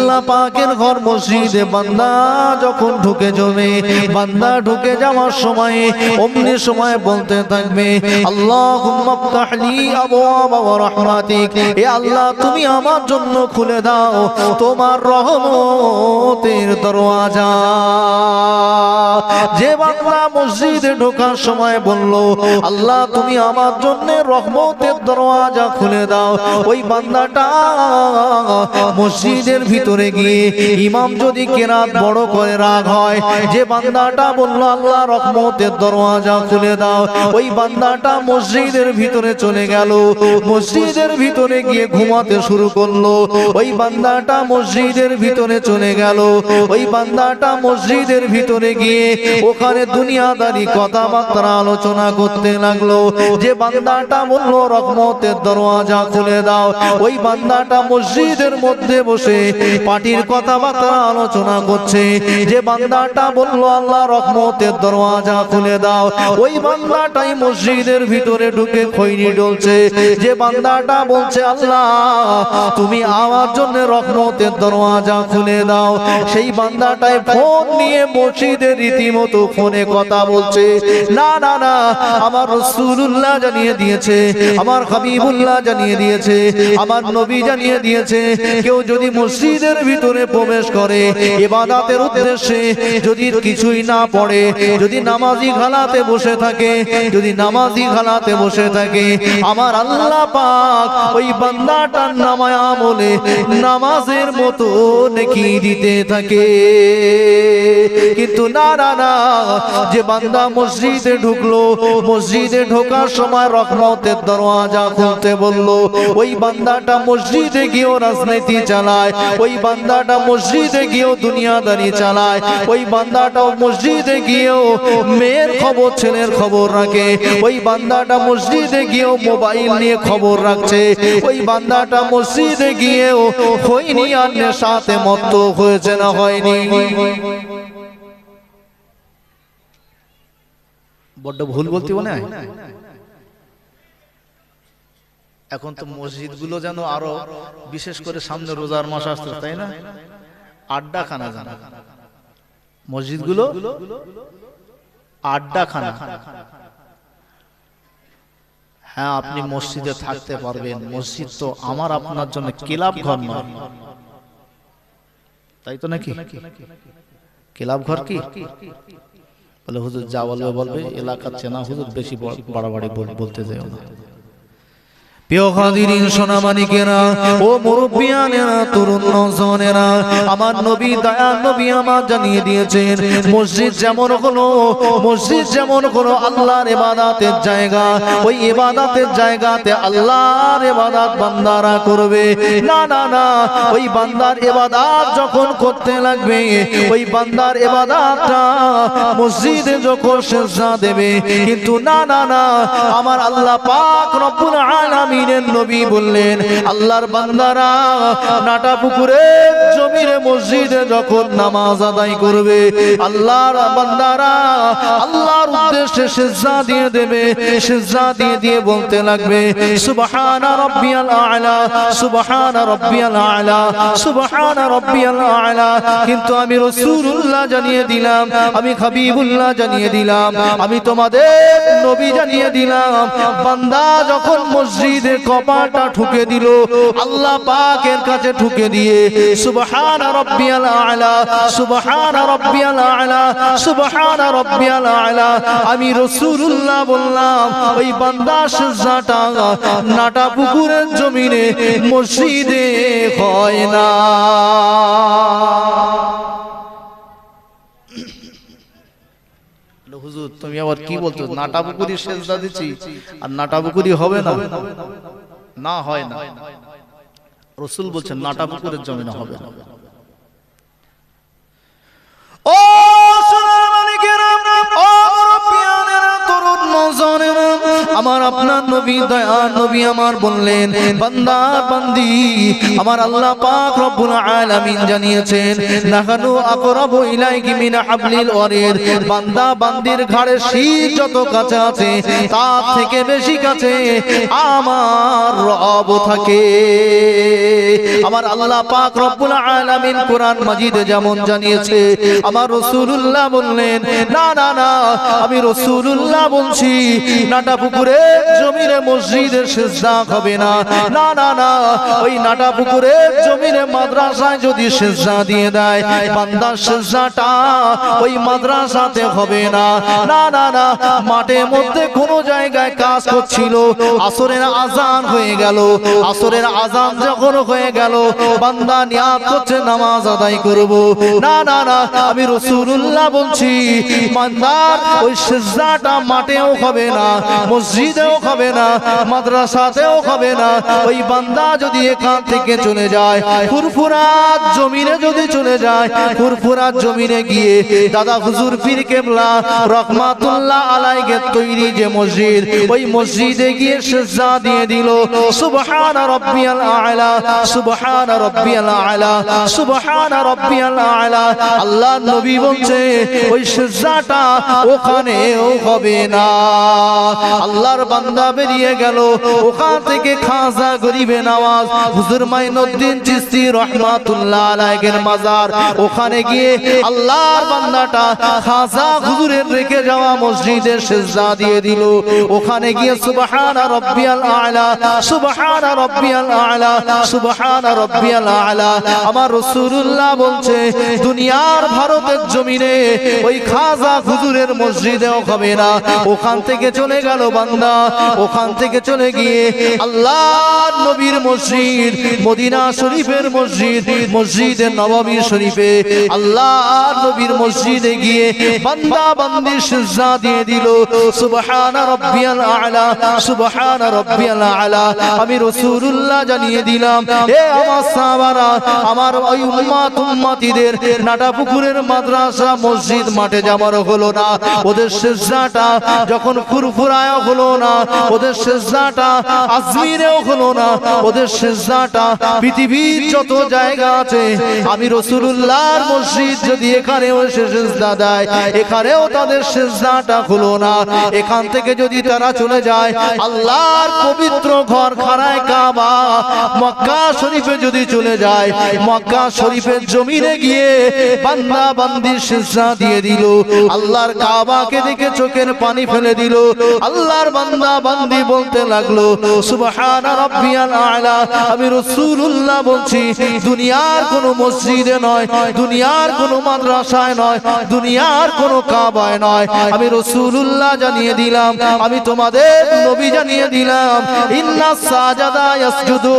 আল্লাহ পাকের ঘর মসজিদে বান্দা যখন ঢুকে যাবে, বান্দা ঢুকে যাওয়ার সময় অমনি সময় বলতে থাকবে আল্লাহুম্মা ইফতাহলি আবওয়াবা রাহমাতিক, হে আল্লাহ তুমি আমার জন্য খুলে দাও তোমার রহমতের দরওয়াজা। যে বান্দা মসজিদে ঢোকার সময় বলল আল্লাহ তুমি আমার জন্য রহমতের দরওয়াজা খুলে দাও, ওই বান্দাটা মসজিদের ভিতরে গিয়ে ইমাম যদি কেরাত বড় করে রাগ হয়, যে বান্দাটা বলল আল্লাহ রহমতের দরওয়াজা খুলে দাও, ওই বান্দাটা মসজিদের ভিতরে চলে গেল, মসজিদের ভিতরে গিয়ে ঘুমাতে শুরু করলো, ওই বান্দাটা মসজিদের ভিতরে চলে গেল, ওই বান্দাটা মসজিদের ভিতরে গিয়ে ওখানে দুনিয়াদারি কথাবার্তা আলোচনা করতে লাগলো। যে বান্দাটা বলল রহমতের দরওয়াজা খুলে দাও, ওই বান্দাটা মসজিদের মধ্যে বসে পার্টির কথাবার্তা আলোচনা করছে। যে বান্দাটা বলল আল্লাহ রহমতের দরওয়াজা খুলে দাও, ওই বান্দাটাই মসজিদের ভিতরে ঢুকে খৈনি ডলছে। যে বান্দাটা বলছে আল্লাহ তুমি আমার জন্য রহমতের দরওয়াজা খুলে দাও, সেই বান্দাটাই ফোন নিয়ে মসজিদের রীতিমতো ফোনে কথা বলছে। না না না, আমার রাসূলুল্লাহ জানিয়ে দিয়েছে, আমার হাবিবুল্লাহ জানিয়ে দিয়েছে, আমার নবী জানিয়ে দিয়েছে, কেউ যদি মসজিদের ভিতরে প্রবেশ করে ইবাদতের উদ্দেশ্যে, যদি কিছুই না পড়ে, যদি নামাজি খালাতে বসে থাকে, যদি নামাজি খালাতে বসে থাকে, আমার আল্লাহ পাক ওই বান্দাটার নামায় আমলে নামাজের মতো নেকি দিতে থাকে। কিন্তু না না না, যে বান্দা মসজিদে ঢুকলো, মসজিদে ঢোকার সময় রহমতের দরওয়াজা খুলতে বলল, ওই বান্দাটা মসজিদে গিয়েও রাজনীতি চালায়, ওই বান্দাটা মসজিদে গিয়েও দুনিয়াদারি চালায়, ওই বান্দাটাও মসজিদে গিয়েও মেয়ের খবর ছেলের খবর রাখে, ওই বান্দাটা মসজিদে গিয়েও মোবাইল নিয়ে খবর রাখছে, ওই বান্দাটা মসজিদে গিয়েও হয়নি আর নেশাতে মত্ত হয়েছে না হয়নি। বড্ড ভুল বলতে মনে হয়। এখন তো মসজিদগুলো যেন আরো বিশেষ করে সামনে রোজার মাস আসছে, তাই না? আড্ডাখানা জানা মসজিদগুলো, আড্ডাখানা। হ্যাঁ, আপনি মসজিদে থাকতে পারবেন, মসজিদ তো আমার আপনার জন্য ক্লাব ঘর নয়, তাই তো নাকি? ক্লাব ঘর কি বলে হুজুর, যা বলবে বলবে, এলাকার চেনা হুজুর, বেশি বাড়াবাড়ি বলতে যাও না। প্রিয় হাজিরিন সোনামানিকেরা, ও মুরব্বিয়ানেরা, তরুণ নওজওয়ানেরা, আমার নবী দয়ার নবী আমার জানিয়ে দিয়েছেন মসজিদ যেমন হলো, মসজিদ যেমন হলো আল্লাহর ইবাদতের জায়গা, ওই ইবাদতের জায়গাতে আল্লাহর ইবাদত বান্দারা করবে। না না না, ওই বান্দার ইবাদত যখন করতে লাগবে, ওই বান্দার ইবাদতটা মসজিদে যখন সিজদা দেবে, কিন্তু না না না, আমার আল্লাহ পাক রব্বুল আলামিন নবী বললেন আল্লাহর বান্দারা নাটা পুকুরের জমিনে মসজিদে যখন নামাজ আদায় করবে, আল্লাহর বান্দারা আল্লাহর উদ্দেশ্যে সিজদা দিয়ে দেবে, সিজদা দিয়ে দিয়ে বলতে লাগবে সুবহানা রাব্বিয়াল আ'লা, সুবহানা রাব্বিয়াল আ'লা, সুবহানা রাব্বিয়াল আ'লা। কিন্তু আমি রাসূলুল্লাহ জানিয়ে দিলাম, আমি হাবিবুল্লাহ জানিয়ে দিলাম, আমি তোমাদের নবী জানিয়ে দিলাম, বান্দা যখন মসজিদ কপাটা ঠুকে দিল, আল্লাহ পাকের কাছে ঠুকে দিয়ে সুবহানা রাব্বিয়াল আ'লা, সুবহানা রাব্বিয়াল আ'লা, সুবহানা রাব্বিয়াল আ'লা, আমি রাসূলুল্লাহ বললাম, ওই বান্দা সিজদাটা নাটা পুকুরের জমিনে মসজিদে হয় না। হুজুর তুমি আবার কি বলছো, নাটা পুকুরি সিজদা দিচ্ছি আর নাটা পুকুরি হবে না? না, হয় না। রাসূল বলছেন নাটা পুকুরের জমিনে হবে না। ও সোনার মানিকেরা, ও মুরব্বিয়ানেরা, তরুণ নওজওয়ানেরা, আমার আপনার নবী দয়ার নবী আমার বললেন, বান্দা বান্দি আমার আল্লাহ পাক রব্বুল আলামিন জানিয়েছেন, নাহানু আকরাবু ইলাইহি মিন হাবলিল ওয়ারিদ, বান্দা বান্দির ঘাড়ে শীত যত কাছে আছে তার থেকে বেশি কাছে আমার রব থাকে। আমার আল্লাহ পাক রব্বুল আলামিন কোরআন মাজিদে যেমন জানিয়েছে, আমার রাসূলুল্লাহ বললেন, না না না, আমি রাসূলুল্লাহ বলছি, নাটা পুকুরে জমিনে মসজিদের সিজদা হবে না, না না না, ওই নাটা পুকুরে জমিনে মাদ্রাসায় যদি সিজদা দিয়ে দেয়, বান্দার সিজদাটা ওই মাদ্রাসাতে হবে না, না না না, মাঠের মধ্যে কোন জায়গায় কাজ করছিল, আসরের আজান হয়ে গেল, আসরের আজান যখন হয়ে গেল, বান্দা নিয়াত করছে নামাজ আদায় করব, না না না, আমি রাসূলুল্লাহ বলছি, বান্দার ওই সিজদাটা মাঠেও হবে না, মসজিদেও হবে না, মাদ্রাসাতেও হবে না, ওই বান্দা যদি এখান থেকে চলে যায়, ফুরফুরাত জমিনে যদি চলে যায়, ফুরফুরাত জমিনে গিয়ে দাদা হুজুর পীর কেবলা রহমাতুল্লাহ আলাইহি তৈরি যে মসজিদ, ওই মসজিদে গিয়ে সিজদা দিয়ে দিল, সুবহান রাব্বিয়াল আ'লা, সুবহান রাব্বিয়াল আ'লা, সুবহান রাব্বিয়াল আ'লা, আল্লাহ নবী বলছে ওই সিজদাটা ওখানেও হবে না। আল্লাহর বান্দা বেরিয়ে গেল, ওখান থেকে খাজা গরিবে নওয়াজ হুজুর মাইনুদ্দিন চিশতি রহমাতুল্লাহ আলাইহির মাজার, ওখানে গিয়ে আল্লাহর বান্দাটা খাজা হুজুরের রেখে যাওয়া মসজিদে সিজদা দিয়ে দিল, ওখানে গিয়ে সুবহান রাব্বিয়াল আ'লা, সুবহান রাব্বিয়াল আ'লা, সুবহান রাব্বিয়াল আ'লা। আমার রাসূলুল্লাহ বলছে, দুনিয়ার ভারতের জমিনে ওই খাজা হুজুরের মসজিদেও হবে না, ওখান থেকে চলে গেল বান্দা, ওখান থেকে চলে গিয়ে আল্লাহর নবীর মসজিদ মদিনা শরীফের মসজিদ, মসজিদে নববী শরীফে আল্লাহর নবীর মসজিদে গিয়ে বান্দা বান্দি সিজদা দিয়ে দিল, সুবহান রাব্বিয়াল আ'লা, সুবহান রাব্বিয়াল আ'লা। আমি রাসূলুল্লাহ জানিয়ে দিলাম, এ আমার সাহাবারা, আমার ওই উম্মতিদের নাটা পুকুরের মাদ্রাসা মসজিদ মাঠে যাবার হলো না, ওদের সিজদাটা যখন ফুরফুরায় হলো না, ওদের সিজদাটা আজমিরেও হলো না, ওদের সিজদাটা পৃথিবীর যত জায়গা আছে, আমি রাসূলুল্লাহর মসজিদ যদি এখানেও সিজদা দেয়, এখানেও তাদের সিজদাটা হলো না, এখান থেকে যদি তারা চলে যায় আল্লাহর পবিত্র ঘর খানায় কাবা মক্কা শরীফে যদি চলে যায়, মক্কা শরীফের জমিনে গিয়ে বান্দা বান্দি সিজদা দিয়ে দিল, আল্লাহর কাবাকে দেখে চোখের পানি ফেলে দিল, আল্লাহর বান্দা বান্দি বলতে লাগলো, সুবহান রাব্বিয়াল আ'লা। আমি রাসূলুল্লাহ বলছি, দুনিয়ার কোন মসজিদে নয়, দুনিয়ার কোন মাদ্রাসায় নয়, দুনিয়ার কোন কাবায় নয়, আমি রাসূলুল্লাহ জানিয়ে দিলাম, আমি তোমাদের নবী জানিয়ে দিলাম, ইন্নাস সাজাদা ইয়াসজুদু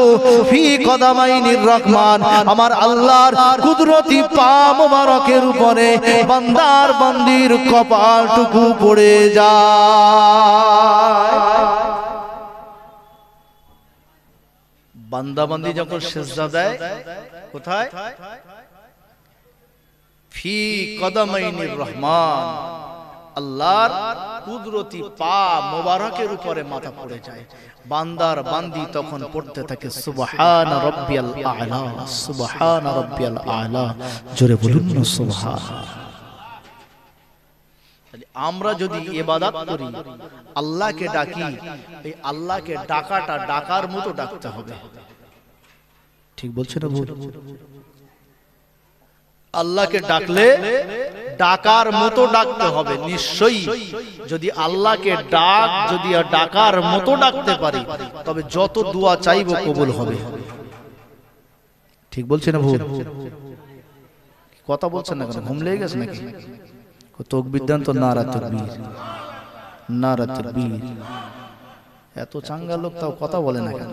ফি কদামাইনির রহমান, আমার আল্লাহর কুদরতি পা মোবারকের উপরে বান্দার বান্দির কপালটুকু পড়ে যায়। বান্দা বান্দি যখন সিজদা দেয় কোথায়? ফি কদামাইনির রহমান, আল্লাহর কুদরতি পা মোবারকের উপরে মাথা পড়ে যায়, বান্দার বান্দি তখন পড়তে থাকে সুবহান রাব্বিয়াল আ'লা, সুবহান রাব্বিয়াল আ'লা। জোরে বলুন না সুবহান। আমরা যদি ইবাদত করি, আল্লাহকে ডাকি, এই আল্লাহকে ডাকাটা ডাকার মতো ডাকতে হবে, ঠিক বলছে না ভুল? আল্লাহকে ডাকলে ডাকার মতো ডাকতে হবে নিশ্চয়ই। যদি আল্লাহকে যদি ডাকার মতো ডাকতে পারি, তবে যত দোয়া চাইবো কবুল হবে, ঠিক বলছে না ভুল? কথা বলছেন না কেন? ঘুম লেগে গেছে নাকি? তাকবীর দেন তো, নারা তাকবীর, নারা তাকবীর। এত চাঙ্গা লোক তাও কথা বলে না কেন?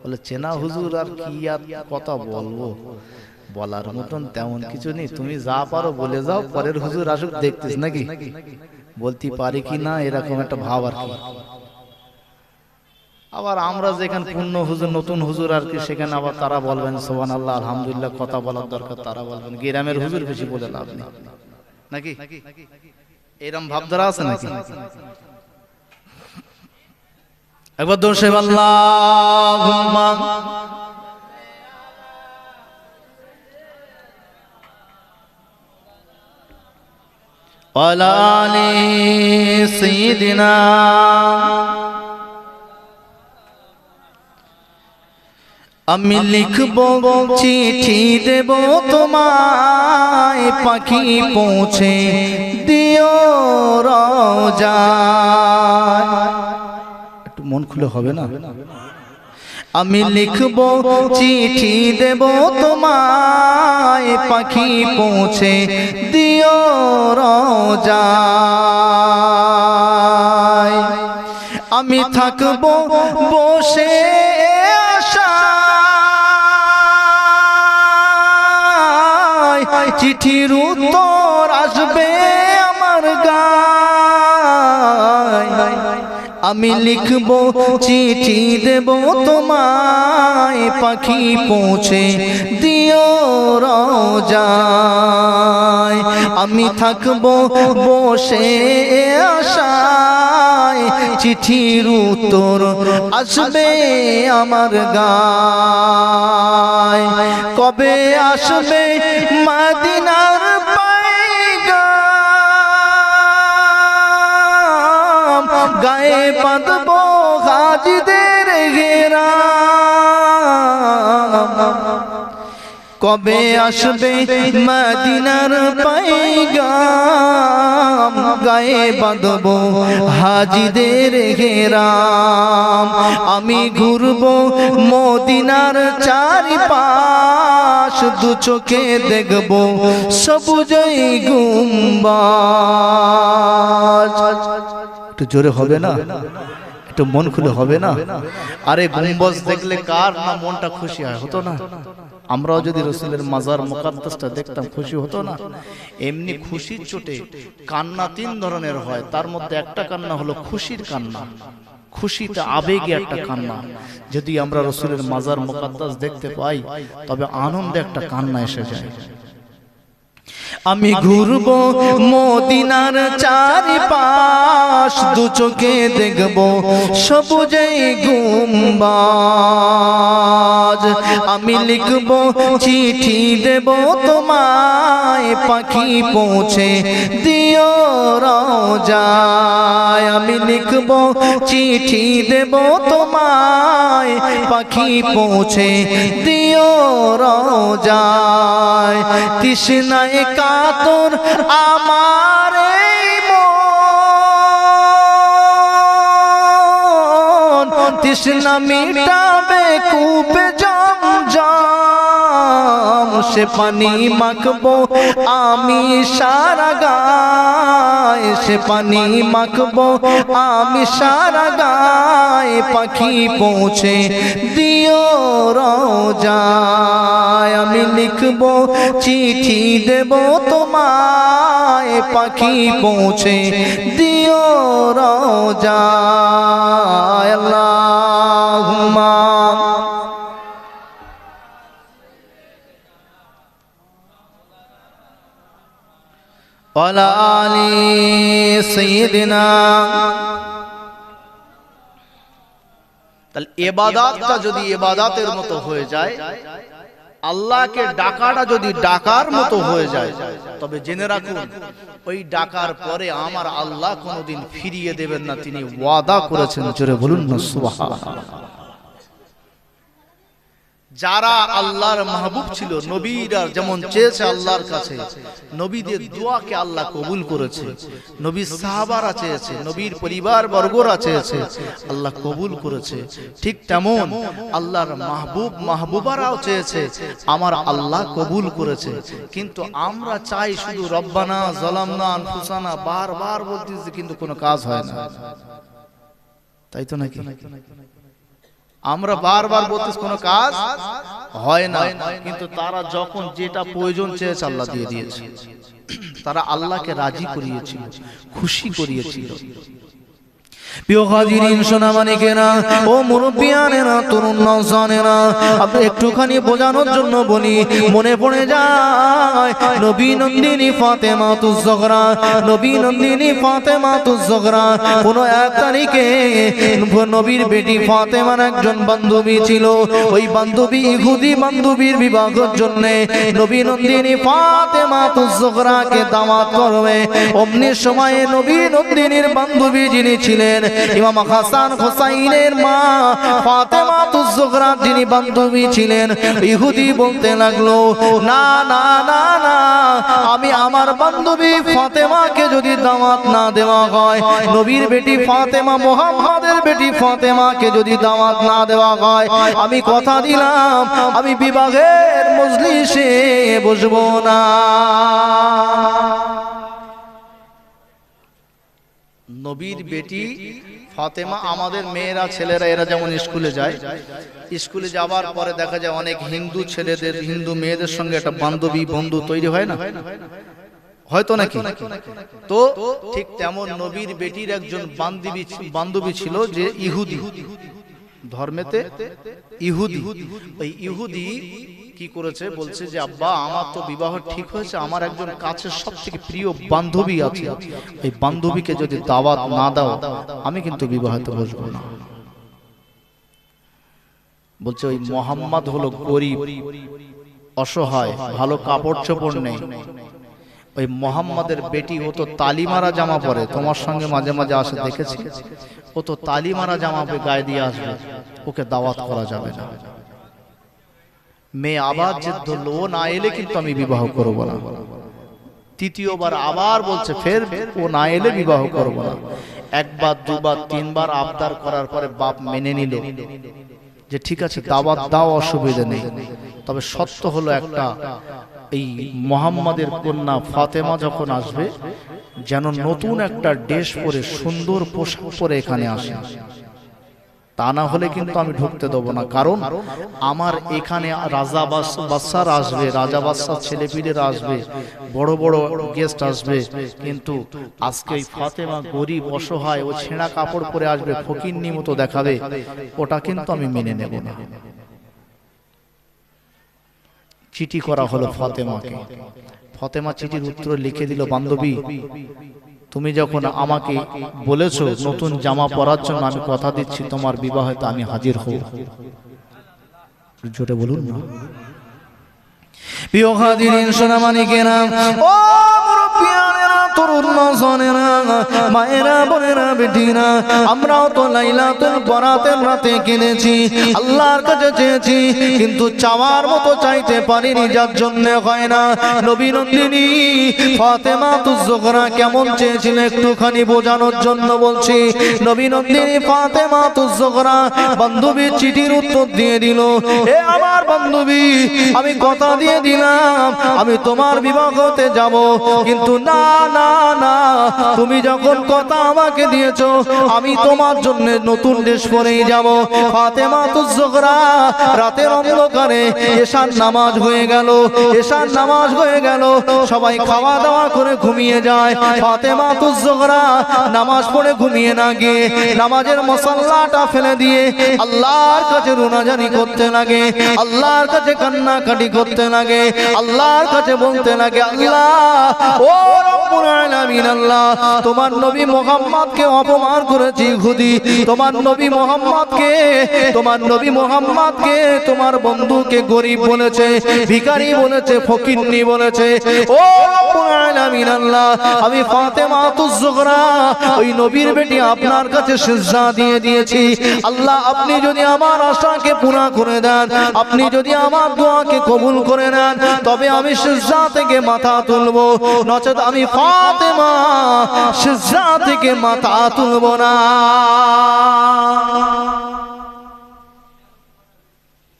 বলে চেনা হুজুর, আর কি আর কথা বলবো, বলার মতন তেমন কিছু নেই, তুমি যা পারো বলে যাও, পরের হুজুর আসুক দেখতিস নাকি বলতে পারি কি না, এরকম একটা ভাব আর কি। আবার আমরা যেখানে পূর্ণ হুজুর, নতুন হুজুর আর কি, সেখানে আবার তারা বলবেন সুবহানাল্লাহ আলহামদুলিল্লাহ, কথা বলার দরকার, তারা বলবেন গ্রামের হুজুর বেশি বলে লাভ নেই নাকি, এরকম ভাবধারা আছে নাকি? একবার দোষে আল্লাহুম্মা ওয়ালা আলি সাইয়্যিদিনা। আমি লিখব চিঠি দেব তোমায়, পাখি পৌঁছে দিও রওজায়। একটু মন খুলে হবে না? আমি লিখব চিঠি দেব তোমায়, পাখি পৌঁছে দিও রওজায়। আমি থাকব বসে চিঠির উত্তর আসবে আমার গায়। আমি লিখব চিঠি দেব তোমায়, পাখি পৌঁছে দিও রওজায়। আমি থাকব বসে আশায়, চিঠির উত্তর আসবে আমার গায়। কবে আসবে মদিনার পায়গাম, গায়ে বাঁধব হাজিদের ঘেরাম। কবে আসবে মদিনার পায়গাম, গায়ে বাঁধব হাজিদের ঘেরাম। আমি ঘুরব মদিনার চারিপাশ, দু চোখে দেখব সবুজই গুম্বাজ। একটু জোরে হবে না? একটু মন খুলে হবে না? আরে গুম্বাজ দেখলে কার না মনটা খুশি হয়, হতো না? আমরাও যদি রাসূলের মাজার মুকাদ্দাসটা দেখতাম খুশি হতো না? এমনি খুশির চোটে কান্না তিন ধরনের হয়, তার মধ্যে একটা কান্না হলো খুশির কান্না, খুশিতে আবেগে একটা কান্না। যদি আমরা রাসূলের মাজার মুকাদ্দাস দেখতে পাই তবে আনন্দে একটা কান্না এসে যায়। আমি ঘুরব মদিনার চারিপাশ, দু চোখে দেখব সবুজই গুম্বাজ। আমি লিখব চিঠি দেব তোমায়, পাখি পৌঁছে দিও রওজায়। আমি লিখব চিঠি দেব তোমায়, পাখি পৌঁছে দিও রওজায়। তৃষ্ণায় কাতর আমার এই মন, তৃষ্ণা মিটাবে কূপে জমজম। সে পানি মাখবো আমি সারা গায়ে, সে পানি মাখবো আমি সারা গায়ে। পাখি পৌঁছে দিও রওজায়। আমি লিখব চিঠি দেব তোমায়, পাখি পৌঁছে দিও রওজায়। আল্লাহুম্মা ওয়ালা আলি সাইয়্যিদিনা। তাহলে ইবাদতটা যদি ইবাদতের মতো হয়ে যায়, আল্লাহকে ডাকাটা যদি ডাকার মতো হয়ে যায়, তবে জেনে রাখুন ওই ডাকার পরে আমার আল্লাহ কোনোদিন ফিরিয়ে দেবেন না, তিনি ওয়াদা করেছেন। জোরে বলুন না সুবহানাল্লাহ। যারা আল্লাহর মাহবুব ছিল, নবীরা যেমন চেয়েছে আল্লাহর কাছে, নবীদের দোয়াকে আল্লাহ কবুল করেছে। নবীর সাহাবারা চেয়েছে, নবীর পরিবার বর্গরা চেয়েছে, আল্লাহ কবুল করেছে। ঠিক তেমন আল্লাহর মাহবুব মাহবুবারাও চেয়েছে, আমার আল্লাহ কবুল করেছে। কিন্তু আমরা চাই শুধু রব্বানা যালামনা আনফুসানা বারবার বলতেছি, কিন্তু কোনো কাজ হয় না, তাই তো নাকি? আমরা বারবার বলতেছি কোনো কাজ হয় না, কিন্তু তারা যখন যেটা প্রয়োজন চেয়েছে আল্লাহ দিয়ে দিয়েছে। তারা আল্লাহকে রাজি করিয়েছিল, খুশি করিয়েছিল। প্রিয় হাজিরিন সোনামানিকেরা ও মুরব্বিয়ানেরা তরুণ নওজওয়ানেরা আপনি একটুখানি বোঝানোর জন্য বলি মনে পড়ে যায় নবী নন্দিনী ফাতেমাতুজ জোহরা নবী নন্দিনী ফাতেমাতুজ জোহরা কোন এক তারিখে নবীর বেটি ফাতেমার একজন বান্ধবী ছিল ওই বান্ধবী ইহুদি বান্ধবীর বিবাহের জন্য নবী নন্দিনী ফাতেমাতুজ জোহরাকে দাওয়াত করবে অমনি সময়ে নবী নন্দিনীর বান্ধবী যিনি ছিলেন ইমাম হাসান হুসাইনের মা ফাতেমাতুজ জোহরা যিনি বান্ধবী ছিলেন ইহুদি বলতে লাগলো না না না না আমি আমার বান্ধবী ফাতেমাকে যদি দাওয়াত না দেওয়া হয় নবীর বেটি ফাতেমা মুহাম্মাদের বেটি ফাতেমাকে যদি দাওয়াত না দেওয়া হয় আমি কথা দিলাম আমি বিবাহের মজলিসে বসবো না। নবীর বেটি ফাতেমা আমাদের মেয়েরা ছেলেরা এরা যেমন স্কুলে যায় স্কুলে যাবার পরে দেখা যায় অনেক হিন্দু ছেলেদের হিন্দু মেয়েদের সঙ্গে একটা বান্ধবী বন্ধু তৈরি হয় না হয়তো নাকি তো ঠিক তেমন নবীর বেটির একজন বান্ধবী ছিল যে ইহুদি ধর্মেতে ইহুদি ওই ইহুদি কি করেছে বলছে যে আব্বা আমার তো বিবাহ ঠিক হয়েছে আমার একজন কাছের সবথেকে প্রিয় বান্ধবী আছে এই বান্ধবীকে যদি দাওয়াত না দাও আমি কিন্তু বিবাহিত বসবো না। বলছে ওই মোহাম্মদ হলো গরিব অসহায় ভালো কাপড় চোপড় নেই ওই মোহাম্মদের বেটি ও তো তালিমারা জামা পরে তোমার সঙ্গে মাঝে মাঝে আসে দেখেছি ও তো তালিমারা জামা গায়ে দিয়ে আসবে ওকে দাওয়াত করা যাবে না। মেয়ে আবার জেদ ধরলো ও না এলে কিন্তু আমি বিবাহ করবো না। তৃতীয়বার আবার বলছে ফের ও না এলে বিবাহ করবো না। একবার দুবার তিনবার আবদার করার পরে বাপ মেনে নিল যে ঠিক আছে দাওয়াত দাও অসুবিধা নেই তবে সত্য হলো একটা এই মুহাম্মাদের কন্যা ফাতেমা যখন আসবে যেন নতুন একটা ড্রেস পরে সুন্দর পোশাক পরে এখানে আসে তা না হলে কিন্তু আমি ঢুকতে দেবো না কারণ আমার এখানে রাজা বাদশার আসবে রাজা বাদশার ছেলেপিলেরা আসবে বড় বড় গেস্ট আসবে কিন্তু আজকে এই ফাতেমা গরিব অসহায় ও ছেঁড়া কাপড় পরে আসবে ফকিন্নি মতো দেখাবে ওটা কিন্তু আমি মেনে নেব না। চিঠি করা হলো ফাতেমাকে ফাতেমা চিঠির উত্তর লিখে দিল বান্ধবী তুমি যখন আমাকে বলেছো নতুন জামা পরার জন্য আমি কথা দিচ্ছি তোমার বিবাহেতে আমি হাজির হব। জোরে বলুন না। প্রিয় হাজিরিন সোনামানিকেরা ও মুরব্বিয়ানেরা তরুণ নওজওয়ানেরা মায়েরা বোনেরা বেটিরা আমরাও তো লাইলাতুল বরাতের রাতে কিনেছি আল্লাহর কাছে চেয়েছি কিন্তু চাওয়ার মতো চাইতে পারিনি যার জন্য হয় না। নবী নন্দিনী ফাতেমাতুজ জোহরা কেমন চেয়েছিল একটুখানি বোঝানোর জন্য বলছি। নবী নন্দিনী ফাতেমাতুজ জোহরা বান্ধবীর চিঠির উত্তর দিয়ে দিল এ আমার বান্ধবী আমি কথা দিয়ে দিলাম আমি তোমার বিবাহতে যাব কিন্তু না না না তুমি যখন কথা আমাকে দিয়েছো আমি তোমার জন্য নতুন ড্রেস পরেই যাব। ফাতেমাতুজ জোহরা রাতের অন্ধকারে এশার নামাজ হয়ে গেল এশার নামাজ হয়ে গেল সবাই খাওয়া দাওয়া করে ঘুমিয়ে যায়। ফাতেমাতুজ জোহরা নামাজ পড়ে ঘুমিয়ে না গিয়ে নামাজের মুসাল্লাটা ফেলে দিয়ে আল্লাহর কাছে রুনাজানি করতে লাগে আল্লাহর কাছে কান্নাকাটি করতে লাগে আল্লাহর কাছে বলতে লাগে আল্লাহ ও রব্বুল আলামিন আল্লাহ তোমার নবী মুহাম্মদকে অপমান করেছে ইহুদি তোমার নবী মুহাম্মদকে তোমার বন্ধুকে গরিব বলেছে ভিখারি বলেছে ফকিন্নি বলেছে ও রব্বুল আলামিন আল্লাহ আমি ফাতেমাতুজ জোহরা ওই নবীর বেটি আপনার কাছে সিজদা দিয়ে দিয়েছি আল্লাহ আপনি যদি আমার আশাকে পুরা করে দেন আপনি যদি আমার দোয়াকে কবুল করে নেন তবে আমি সিজদা থেকে মাথা তুলবো নচেত আমি ফাতেমা সিজদা থেকে মাথা তুলবো না।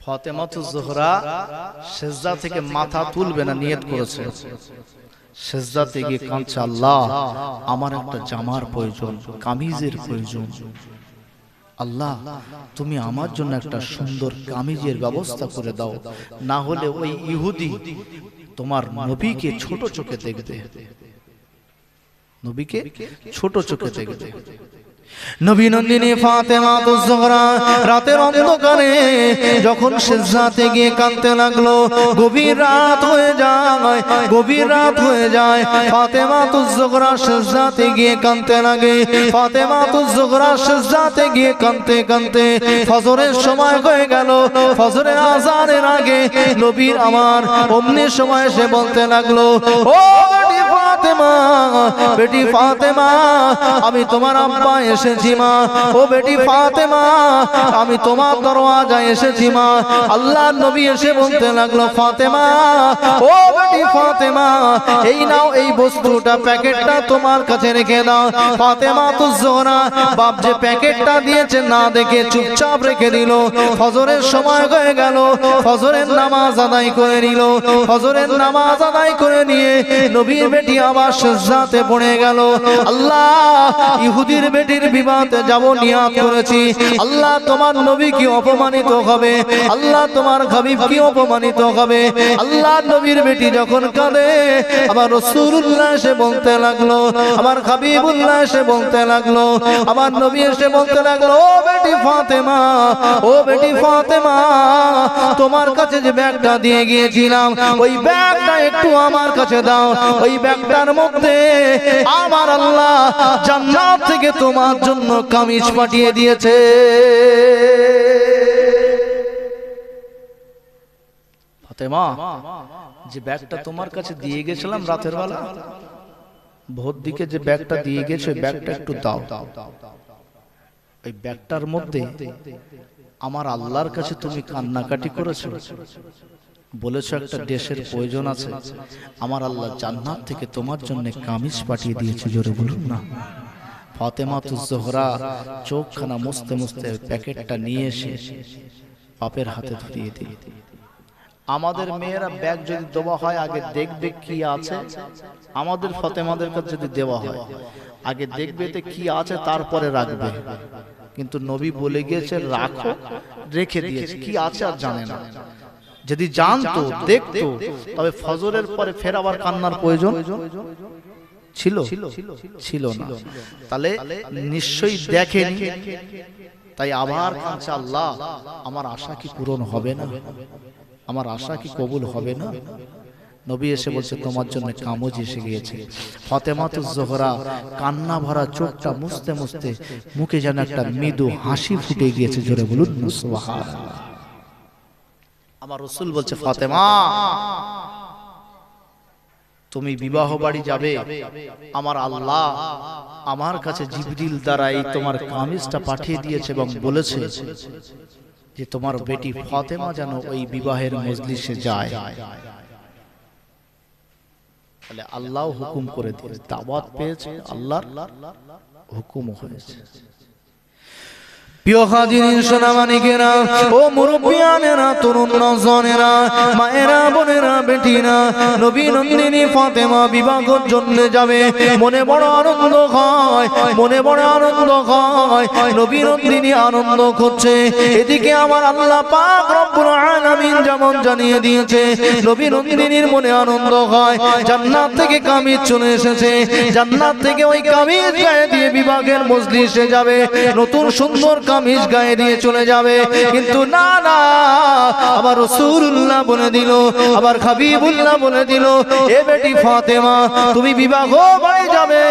ফাতেমাতুজ জোহরা সিজদা থেকে মাথা তুলবে না নিয়ত করেছে সিজদা থেকে কাঁদছে আল্লাহ আমার একটা জামার প্রয়োজন কামিজের প্রয়োজন আল্লাহ তুমি আমার জন্য একটা সুন্দর কামিজের ব্যবস্থা করে দাও না হলে ওই ইহুদি তোমার নবীকে ছোট চোখে দেখবে। নবীকে ছোট চোখে দেখে। নবী নন্দিনী ফাতেমা তুজ জোহরা রাতের অন্ধকারে যখন সিজদাতে গিয়ে কাঁদতে লাগলো, গভীর রাত হয়ে যায়, গভীর রাত হয়ে যায়। ফাতেমা তুজ জোহরা সিজদাতে গিয়ে কাঁদতে লাগে। ফাতেমা তুজ জোহরা সিজদাতে গিয়ে কাঁদতে কাঁদতে ফজরের সময় হয়ে গেল। ফজরের আযানের আগে নবীর আমার অমনি সময় সে বলতে লাগলো, ও বেটি ফাতেমা, বেটি ফাতেমা, আমি তোমার আব্বা এসেছি মা। ও বেটি ফাতেমা, আমি তোমার দরওয়াজায় এসেছি মা। আল্লাহর নবী এসে বলতে লাগলো, ফাতেমা, ও বেটি ফাতেমা, এই নাও এই বস্তুটা, প্যাকেটটা তোমার কাছে রেখে দাও। ফাতেমা তুজ জোহরা বাপ যে প্যাকেটটা দিয়েছে না দেখে চুপচাপ রেখে দিল। ফজরের সময় হয়ে গেল, ফজরের নামাজ আদায় করে নিল। ফজরের নামাজ আদায় করে নিয়ে নবীর বেটি আবার সিজদাতে পড়ে গেল। আল্লাহ, ইহুদির বেটির বিবাহতে যাব নিয়াত করেছি। আল্লাহ, তোমার নবী কি অপমানিত হবে? আল্লাহ, তোমার হাবিব কি অপমানিত হবে? আল্লাহ নবীর বেটি যখন কাঁদে, আমার রাসূলুল্লাহ এসে বলতে লাগলো, আমার হাবিবুল্লাহ এসে বলতে লাগলো, আমার নবী এসে বলতে লাগলো, ও বেটি ফাতেমা, ও বেটি ফাতেমা, তোমার কাছে যে ব্যাগটা দিয়ে গিয়েছিলাম, ওই ব্যাগটা একটু আমার কাছে দাও। ওই ব্যাগটার মধ্যে আমার আল্লাহ জান্নাত থেকে তোমার জন্য কামিজ পাঠিয়ে দিয়েছে। ফাতেমা, যে ব্যাগটা তোমার কাছে দিয়ে গেছিলাম রাতের বেলা, ভোর দিকে যে ব্যাগটা দিয়ে গেছে, ওই ব্যাগটা একটু দাও। ওই ব্যাগটার মধ্যে আমার আল্লাহর কাছে তুমি কান্নাকাটি করেছো, বলেছো একটা দেশের প্রয়োজন আছে, আমার আল্লাহ জান্নাত থেকে তোমার জন্য কামিজ পাঠিয়ে দিয়েছে। জোরে বলুন না। ফাতেমা তুজ জোহরা চোখখানা মুছতে মুছতে প্যাকেটটা নিয়ে এসে বাপের হাতে ধরিয়ে দিল। আমাদের মেয়েরা ব্যাগ যদি দেওয়া হয় আগে দেখবে কি আছে। আমাদের ফাতেমাদের কাছে যদি দেওয়া হয় আগে দেখবে তে কি আছে, তারপরে রাখবে। কিন্তু নবী বলে গিয়েছে রাখো, রেখে দিয়েছে, কি আছে আর জানে না। যদি জানতো, দেখতো, তবে ফজরের পরে ফের আবার কান্নার প্রয়োজন ছিল? ছিল না। তাহলে নিশ্চয়ই দেখেনি, তাই আবার কাঁদছে, আল্লাহ, আমার আশা কি পূরণ হবে না? আমার আশা কি কবুল হবে না? নবী এসে বলছে, তোমার জন্য কামিজ এসে গিয়েছে। ফাতেমা তুজ জোহরা কান্না ভরা চোখটা মুছতে মুছতে মুখে যেন একটা মৃদু হাসি ফুটে গিয়েছে। জোরে বলুন না সুবহানাল্লাহ। আমার রাসূল বলছে, ফাতেমা, তুমি বিবাহ বাড়ি যাবে, আমার আল্লাহ আমার কাছে জিবরিল দ্বারা এই তোমার কামিজটা পাঠিয়ে দিয়েছে এবং বলেছে যে তোমার বেটি ফাতেমা যেন ওই বিবাহের মজলিসে যায়। তাহলে আল্লাহ হুকুম করে দিয়েছে, দাওয়াত পেয়েছে, আল্লাহর হুকুম হয়েছে। প্রিয় হাজিরিন সোনামানিকেরা, ও মুরব্বিয়ানেরা, তরুণ নওজওয়ানেরা, মায়েরা, বোনেরা, বেটিরা, নবী নন্দিনী ফাতেমা বিবাহের জন্য যাবে। মনে বড় আনন্দ হয়, মনে বড় আনন্দ হয়। নবী নন্দিনী আনন্দ করছে, এদিকে আমার আল্লাহ পাক রব্বুল আলামিন যেমন জানিয়ে দিয়েছে, নবী নন্দিনীর মনে আনন্দ হয়। জান্নাত থেকে কামিজ চলে এসেছে, জান্নাত থেকে ওই কামিজ গায়ে দিয়ে বিবাহের মজলিসে যাবে, নতুন সুন্দর কামিজ গায়ে দিয়ে চলে যাবে। কিন্তু না না, আবার রাসূলুল্লাহ বলে দিল, আবার হাবিবুল্লাহ বলে দিল, এ বেটি ফাতেমা, তুমি বিবাহ বাড়ি যাবে,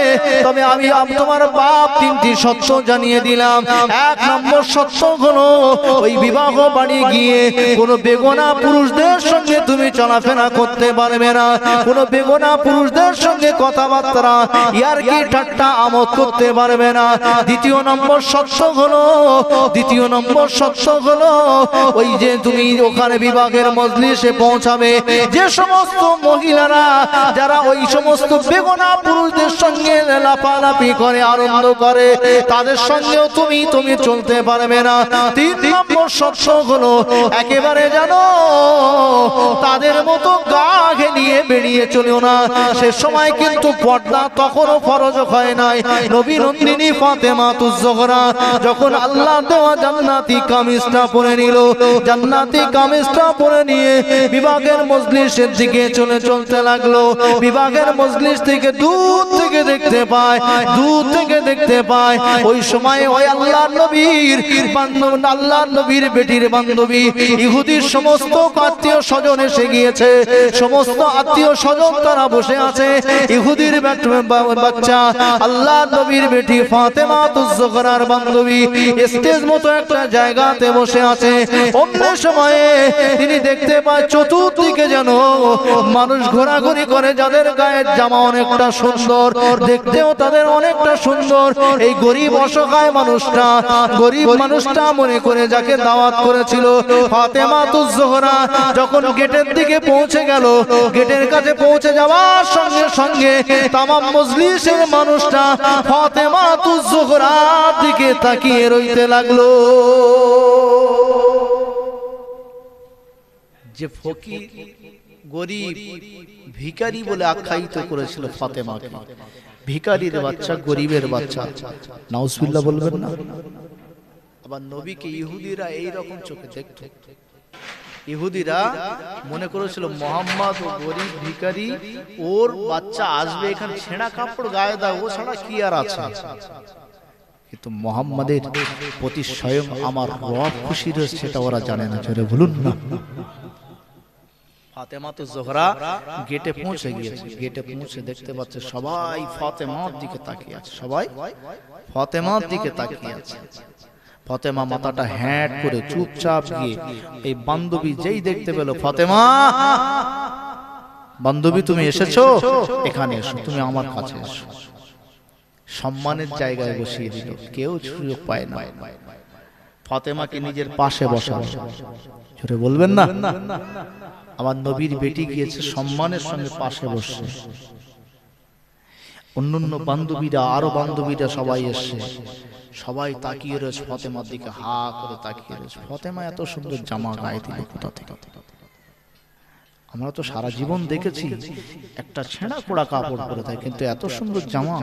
তবে আমি তোমার বাপ তিনটি শর্ত জানিয়ে দিলাম। এক নম্বর শর্ত হলো, ওই বিবাহ বাড়ি গিয়ে কোন বেগনা পুরুষদের সঙ্গে তুমি চলাফেরা করতে পারবে না, কোন বেগনা পুরুষদের সঙ্গে কথাবার্তা ইয়ারকি ঠাট্টা আমোদ করতে পারবে না। দ্বিতীয় নম্বর শর্ত হলো, দ্বিতীয় নম্বর শর্ত হলো, ওই যে তুমি ওখানে বিবাহের মজলিসে পৌঁছাবে, যে সমস্ত মহিলারা যারা ওই সমস্ত বেগনা পুরুষদের সঙ্গে লাফালাফি করে, আনন্দ করে, তাদের সঙ্গেও তুমি চলতে পারবে না। তিন নম্বর শর্ত হলো, একেবারে জানো তাদের মতো গা ঘেলিয়ে বেরিয়ে চলিও না। সে সময় কিন্তু পর্দা তখনও ফরজ হয় নাই। নবী নন্দিনী ফাতেমা তুজ জোহরা যখন আল্লাহ আল্লাহ দেওয়া জান্নাতি কামিজটা পরে নিল। জান্নাতি কামিজটা পরে নিয়ে বিবাহের মজলিসের দিকে চলতে লাগলো। বিবাহের মজলিস থেকে দূর থেকে দেখতে পায়, দূর থেকে দেখতে পায় ওই সময় ওই আল্লাহর নবীর বান্ধবী, আল্লাহর নবীর বেটির বান্ধবী ইহুদির সমস্ত আত্মীয় স্বজন এসে গিয়েছে। সমস্ত আত্মীয় স্বজন তারা বসে আছে। ইহুদির বাচ্চা আল্লাহর নবীর বেটি ফাতেমা তুজ-জোহরার বান্ধবী স্টেজ মতো একটা জায়গাতে বসে আছে। অন্য সময়ে তিনি দেখতে পায় চতুর্দিকে যেন মানুষ ঘোরাঘুরি করে, যাদের গায়ের জামা অনেকটা সুন্দর, দেখতেও তাদের অনেকটা সুন্দর। এই গরিব অসহায় মানুষটা, গরিব মানুষটা মনে করে যাকে দাওয়াত করেছিল ফাতেমা তুজ-জোহরা যখন গেটের দিকে পৌঁছে গেল, গেটের কাছে পৌঁছে যাওয়ার সঙ্গে সঙ্গে তামাম মজলিসের মানুষটা ফাতেমা তুজ-জোহরার দিকে তাকিয়ে রইতে লাগলো। যে ফকির, গরিব, ভিখারি বলে আখ্যায়িত করেছিল ফাতেমাকে, ভিখারির বাচ্চা, গরিবের বাচ্চা, নাউজুবিল্লাহ বলবেন না? আবার নবীকে ইহুদিরা এই রকম চোখে দেখত। ইহুদিরা মনে করেছিল মোহাম্মদ ও গরিব ভিখারি, ওর বাচ্চা আসবে এখানে ছেঁড়া কাপড় গায়ে দাও, ও ছাড়া কি আর আছে। কিন্তু মোহাম্মদের প্রতি স্বয়ং আমার রব খুশি রয়েছে, সেটা ওরা জানে না। জোরে বলুন না। ফাতেমা তুজ-জোহরা গেটে পৌঁছে গিয়েছে। গেটে পৌঁছে দেখতে পাচ্ছে সবাই ফাতেমার দিকে তাকিয়ে আছে, সবাই ফাতেমার দিকে তাকিয়ে আছে। ফাতেমা মাথাটা হ্যাট করে চুপচাপ গিয়ে এই বান্ধবী যেই দেখতে পেল, ফাতেমা বান্ধবী তুমি এসেছো, এখানে এসো, তুমি আমার কাছে এসো। সম্মানের জায়গায় বসিয়ে দিল, কেউ সুযোগ পায় না। ফাতেমাকে নিজের পাশে বসালো। জোরে বলবেন না? আমার নবীর বেটি গিয়েছে সম্মানের সঙ্গে পাশে বসছে। অন্যান্য বান্ধবীরা, আরো বান্ধবীরা সবাই এসছে, সবাই তাকিয়ে রয়েছে ফাতেমার দিকে, হা করে তাকিয়ে রয়েছে। ফাতেমা এত সুন্দর জামা গায়ে দিল কোথা থেকে? আমরা তো সারা জীবন দেখেছি একটা ছেঁড়া কোড়া কাপড় পরে থাকে, কিন্তু এত সুন্দর জামা।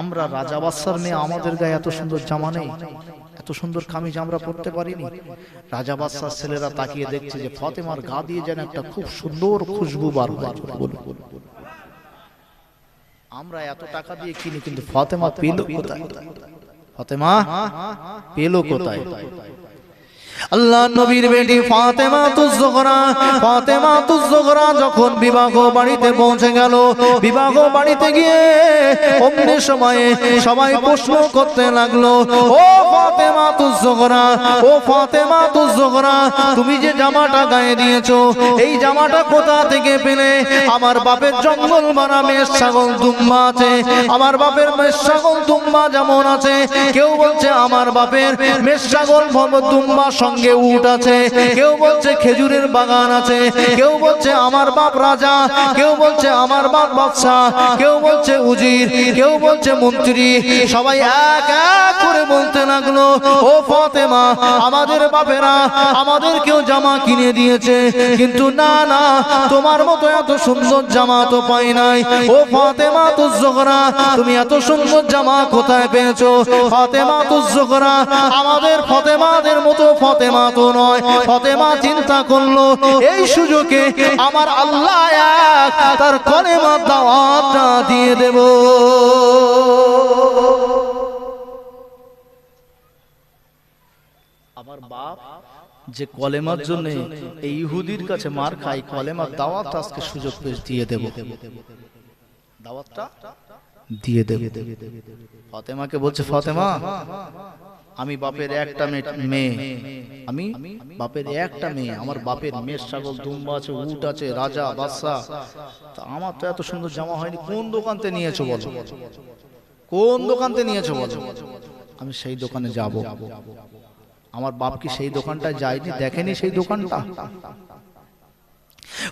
আমরা রাজা বাদশার মেয়ে, আমাদের গায়ে এত সুন্দর জামা নেই, এত সুন্দর কামিজ আমরা পরতে পারিনি। রাজা বাদশার ছেলেরা তাকিয়ে দেখছে যে ফাতেমার গা দিয়ে যেন একটা খুব সুন্দর খুশবু বার হয়। আমরা এত টাকা দিয়ে কিনি, কিন্তু ফাতেমা পেল কোথায়? ফাতেমা পেল কোথায়? আল্লাহ নবীর বেটি ফাতেমা তুজ-জোহরা, ফাতেমা তুজ-জোহরা যখন বিবাহ বাড়িতে পৌঁছে গেল, বিবাহ বাড়িতে গিয়ে অমনি সময়ে সবাই প্রশ্ন করতে লাগলো, ও ফাতেমা তুজ-জোহরা, ও ফাতেমা তুজ-জোহরা, তুমি যে জামাটা গায়ে দিয়েছো, এই জামাটা কোথা থেকে পেলে? আমার বাপের জঙ্গল মারা মেষ ছাগল দুম্বা আছে, আমার বাপের মেষ ছাগল দুম্বা যেমন আছে, কেউ বলছে আমার বাপের মেষ ছাগল দুম্বা সঙ্গে উট আছে, কেউ বলছে খেজুরের বাগান আছে, কেউ বলছে আমার বাপ রাজা, কেউ বলছে আমার বাপ বাদশা, কেউ বলছে উজির, কেউ বলছে মন্ত্রী। সবাই এক এক করে বলতে লাগলো, ও ফাতেমা, আমাদের বাপেরা আমাদের কেউ জামা কিনে দিয়েছে, কিন্তু না না, তোমার মতো এত সুন্দর জামা তো পাই নাই। ও ফাতেমা তুজ-জোহরা, তুমি এত সুন্দর জামা কোথায় পেয়েছো? ফাতেমা তুজ-জোহরা আমাদের ফাতেমাদের মতো ফাতেমা তো নয়। ফাতেমা চিন্তা করলো, এই সুযোগে আমার আল্লাহ এক তার কলেমার দাওয়াতটা দিয়ে দেব। আমার বাপ যে কলেমার জন্য এই ইহুদির কাছে মার খাই, কলেমার দাওয়াত আজকে সুযোগ পেয়ে দিয়ে দেব, দাওয়াতটা দিয়ে দেব। ফাতেমাকে বলছে, ফাতেমা, আমি বাপের একটা মেয়ে, আমি বাপের একটা মেয়ে, আমার বাপের মেষ ছাগল দুম্বা আছে, উট আছে, রাজা বাদশা, তা আমার তো এত সুন্দর জামা হয়নি। কোন দোকানতে নিয়েছো বলো, কোন দোকানতে নিয়েছো বলো, আমি সেই দোকানে যাব। আমার বাপ কি সেই দোকানটায় যায়নি, দেখেনি সেই দোকানটা?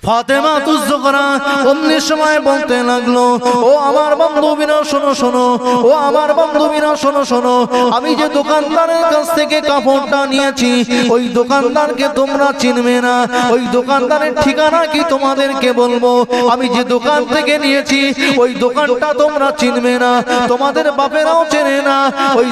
ফাতেমা তুজ-জোহরা অমনি সময় বলতে লাগলো, ও আমার বান্ধবীরা শোনো শোনো, ও আমার বান্ধবীরা শোনো শোনো, আমি যে দোকানদারের কাছ থেকে কাপড়টা নিয়েছি ওই দোকানদারকে তোমরা চিনবে না, ওই দোকানদারের ঠিকানা কি তোমাদেরকে বলবো? আমি যে দোকান থেকে নিয়েছি ওই দোকানটা তোমরা চিনবে না, তোমাদের বাপেরাও চেনে না, ওই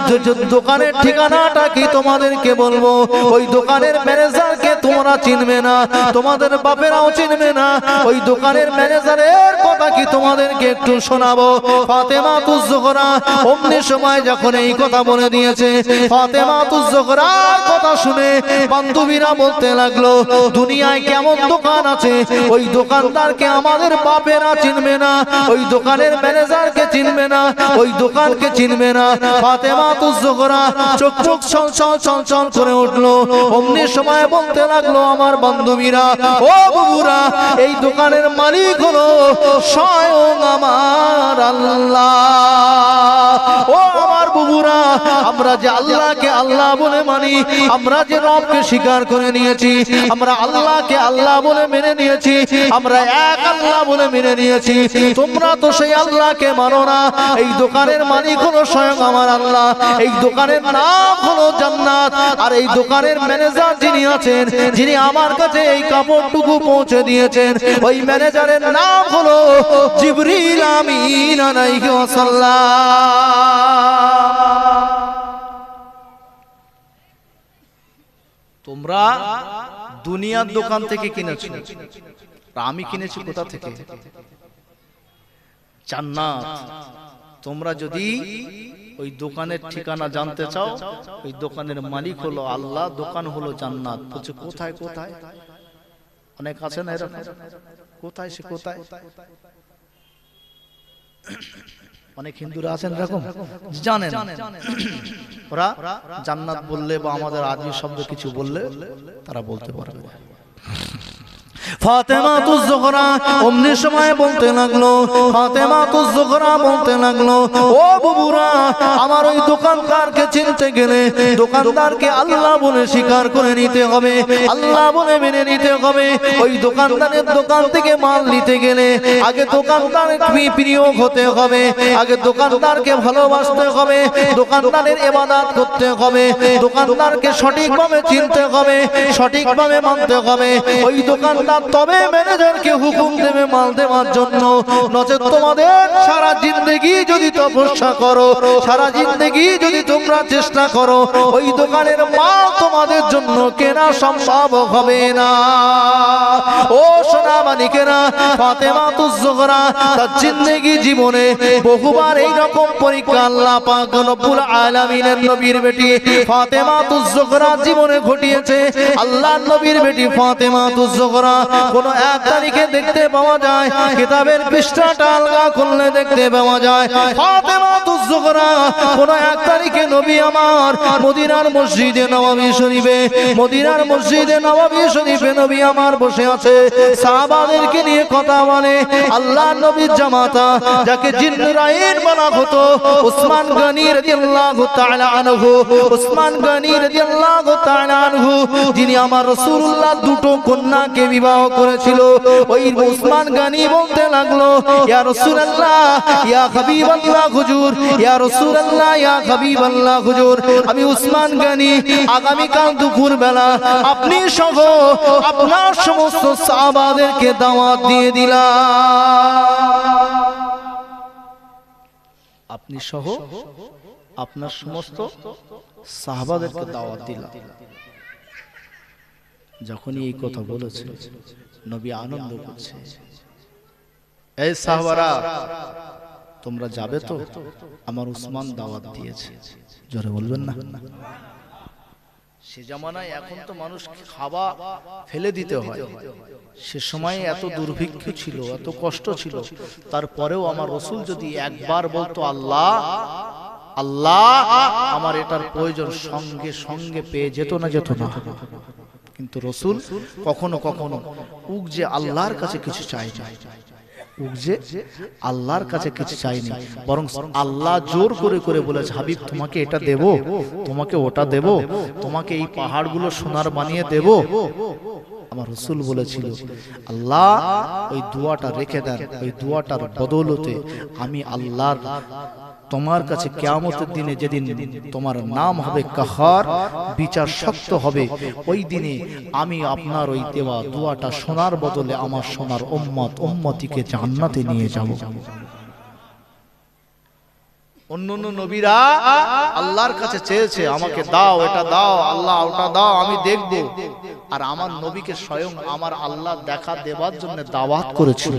দোকানের ঠিকানাটা কি তোমাদেরকে বলবো? ওই দোকানের ম্যানেজারকে তোমরা চিনবে না, তোমাদের বাপেরাও চিনবে না, ওই দোকানের ম্যানেজারের কথা কি তোমাদেরকে একটু শোনাবো? ফাতেমা তুজ-জোহরা অমনি সময় যখন এই কথা বলে দিয়েছে, ফাতেমা তুজ-জোহরার কথা শুনে বান্ধবীরা বলতে লাগলো, দুনিয়ায় কেমন দোকান আছে ওই দোকানদারকে আমাদের বাপেরা চিনবে না, ওই দোকানের ম্যানেজারকে চিনবে না, ওই দোকানকে চিনবে না। ফাতেমা তুজ-জোহরা চোখ চোখ চলচল চলচল করে উঠলো। অমনি সময় বলতে লাগলো আমার বান্ধবীরা, ও বুবুরা, এই দোকানের মালিক হলো স্বয়ং আমার আল্লাহ। ও আমার বুবুরা, আমরা যে আল্লাহকে আল্লাহ বলে মানি, আমরা যে রবকে স্বীকার করে নিয়েছি, আমরা আল্লাহকে আল্লাহ বলে মেনে নিয়েছি, আমরা এক আল্লাহ বলে মেনে নিয়েছি, তোমরা তো সেই আল্লাহকে মানো না। এই দোকানের মালিক হলো স্বয়ং আমার আল্লাহ, এই দোকানের নাম হলো জান্নাত, আর এই দোকানের ম্যানেজার যিনি আছেন, যিনি আমার কাছে এই কাপড়টুকু পৌঁছে দিয়েছেন, ওই ম্যানেজারের নাম হলো জিবরিল আমিন আলাইহি ওয়াসাল্লাম। তোমরা দুনিয়ার দোকান থেকে কিনেছো, আমি কিনেছি কোথা থেকে? জান্নাত। তোমরা যদি ওই দোকানের ঠিকানা জানতে চাও, ওই দোকানের মালিক হলো আল্লাহ, দোকান হলো জান্নাত। বলছে কোথায় কোথায়? অনেক আছে না এরকম, কোথায় সে কোথায়? অনেক হিন্দুরা আছেন এরকম, জানেন ওরা জান্নাত বললে বা আমাদের আদি শব্দ কিছু বললে তারা বলতে পারবে। ফাতেমা তুজ-জোহরা অমনি সময় বলতে লাগলো, ফাতেমা তুজ-জোহরা বলতে লাগলো, ও বুবুরা, আমার ওই দোকানদারকে চিনতে গেলে দোকানদারকে আল্লাহ বলে স্বীকার করে নিতে হবে, আল্লাহ বলে মেনে নিতে হবে। ওই দোকানদারের দোকান থেকে মাল নিতে গেলে আগে দোকানদারের প্রিয় হতে হবে, আগে দোকানদারকে ভালোবাসতে হবে, দোকানদারের ইবাদত করতে হবে, দোকানদারকে সঠিকভাবে চিনতে হবে, সঠিকভাবে মানতে হবে। ওই দোকানদার তবে ম্যানেজারকে হুকুম দেবে মাল দেওয়ার জন্য। নচেত তোমাদের সারা জিন্দেগি যদি তপস্যা করো, সারা জিন্দেগি যদি তোমরা চেষ্টা করো, ওই দোকানের মাল তোমাদের জন্য কেনা সম্ভব হবে না। ও সোনা মানিকেরা, ফাতেমা তুজ-জোহরা তার জিন্দেগি জীবনে বহুবার এই রকম পরীক্ষা আল্লাহ পাক রব্বুল আলামিনের নবীর বেটি ফাতেমা তুজ-জোহরা জীবনে ঘটিয়েছে। আল্লাহর নবীর বেটি ফাতেমা তুজ-জোহরা কোন এক তারিখে দেখতে পাওয়া যায়, কিতাবের পৃষ্ঠাটা আলগা করলে দেখতে পাওয়া যায়, ফাতেমা তুজ-জোহরা কোন এক তারিখে নবী আমার মদিনার মসজিদে নববী শরীফে, মদিনার মসজিদে নববী শরীফে নবী আমার বসে আছে, সাহাবাদেরকে নিয়ে কথা বলে। আল্লাহর নবীর জামাতা যাকে জিন্নুরাইন বলা হতো, উসমান গনি রাদিয়াল্লাহু তাআলা আনহু, উসমান গনি রাদিয়াল্লাহু তাআলা আনহু, যিনি আমার রাসূলুল্লাহ দুটো কন্যাকে বিবাহ করেছিল, ওই উসমান গনি বলতে লাগলো, ইয়া রাসূলুল্লাহ, ইয়া হাবিবাল্লাহ হুজুর, ইয়া রাসূলুল্লাহ, ইয়া হাবিবাল্লাহ হুজুর, আমি উসমান গনি আগামী কাল দুপুর বেলা আপনি সহ আপনার সমস্ত সাহাবাদেরকে দাওয়াত দিয়ে দিলাম। আপনি সহ আপনার সমস্ত সাহাবাদেরকে দাওয়াত দিলাম। যখনই এই কথা বলেছে নবী আনন্দ করছে, এই সাহাবারা তোমরা যাবে তো? আমার উসমান দাওয়াত দিয়েছে। জোরে বলবেন না? সে জামানায় এখন তো মানুষ খাওয়া ফেলে দিতে হয়, সে সময় এত দুর্ভিক্ষ ছিল, এত কষ্ট ছিল, তারপরেও আমার রাসূল যদি একবার বলতো আল্লাহ আল্লাহ আমার এটার প্রয়োজন, সঙ্গে সঙ্গে পেয়ে যেত না, যেত না। কিন্তু রাসূল কখনো কখনো যে আল্লাহর কাছে কিছু চায় না, যে আল্লাহর কাছে কিছু চাইনি, বরং আল্লাহ জোর করে করে বলেছে, হাবিব তোমাকে এটা দেব, তোমাকে ওটা দেব, তোমাকে এই পাহাড়গুলো সোনার বানিয়ে দেব। আমার রাসূল বলেছিল, আল্লাহ ওই দোয়াটা রেখে দেন, ওই দোয়াটার বদৌলতে আমি আল্লাহর তোমার কাছে কিয়ামতের দিনে যেদিন তোমার নাম হবে কাহার, বিচার শক্ত হবে, ওই দিনে আমি আপনার ওই দেওয়া দোয়াটা শোনার বদলে আমার সোনার উম্মতিকে জান্নাতে নিয়ে যাব। অন্যান্য নবীরা আল্লাহর কাছে চেয়েছে, আমাকে দাও, এটা দাও আল্লাহ, ওটা দাও, আমি দেখব। আর আমার নবীকে স্বয়ং আমার আল্লাহ দেখা দেওয়ার জন্য দাওয়াত করেছিল।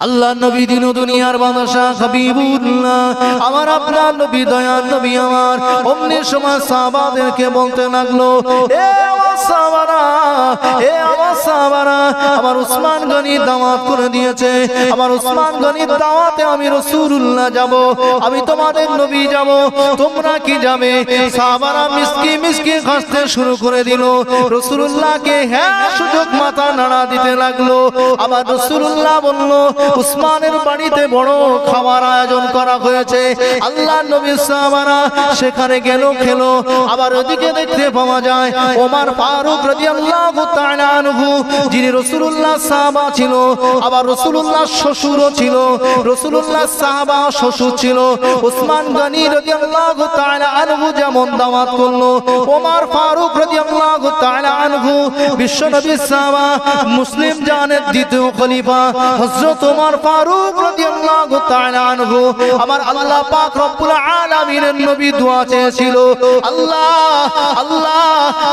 আল্লাহ নবী দিন দুনিয়ার বাদশা হাবিবুল্লাহ, আমার আপনার নবী দয়ার নবী আমার অমনি সময় সাহাবাদেরকে বলতে লাগলো, এ আমার সাহাবারা, এ আমার সাহাবারা, আমার উসমান গনি দাওয়াত করে দিয়েছে, আমার উসমান গনির দাওয়াতে আমি রাসূলুল্লাহ যাব, আমি তোমাদের নবী যাব, তোমরা কি যাবে? সাহাবারা মিসকি মিসকি হাসতে শুরু করে দিল। রাসূলুল্লাহকে হ্যাঁ সুযোগ মাথা নাড়া দিতে লাগলো। আবার রাসূলুল্লাহ বলল, উসমানের বাড়িতে বড় খাবার আয়োজন করা হয়েছে। আল্লাহর নবী সাহাবারা সেখানে গেল, খেলো। আবার ওদিকে দেখতে পাওয়া যায় ওমর ফারুক রাদিয়াল্লাহু তাআলা আনহু, যিনি রাসূলুল্লাহ সাহাবা ছিল, আবার রাসূলুল্লাহ শ্বশুরও ছিল, রাসূলুল্লাহ সাহাবা শ্বশুর ছিল। উসমান গনি রাদিয়াল্লাহু তাআলা আনহু যেমন দাওয়াত করলো, ওমর ফারুক রাদিয়াল্লাহু তাআলা আনহু বিশ্বনবী সাহাবা, মুসলিম জানের দ্বিতীয় খলিফা হযরত ওমর ফারুক রাদিয়াল্লাহু তাআলা আনহু, আমার আল্লাহ পাক রব্বুল আলামিনের নবী দোয়া চেয়েছিল, আল্লাহ আল্লাহ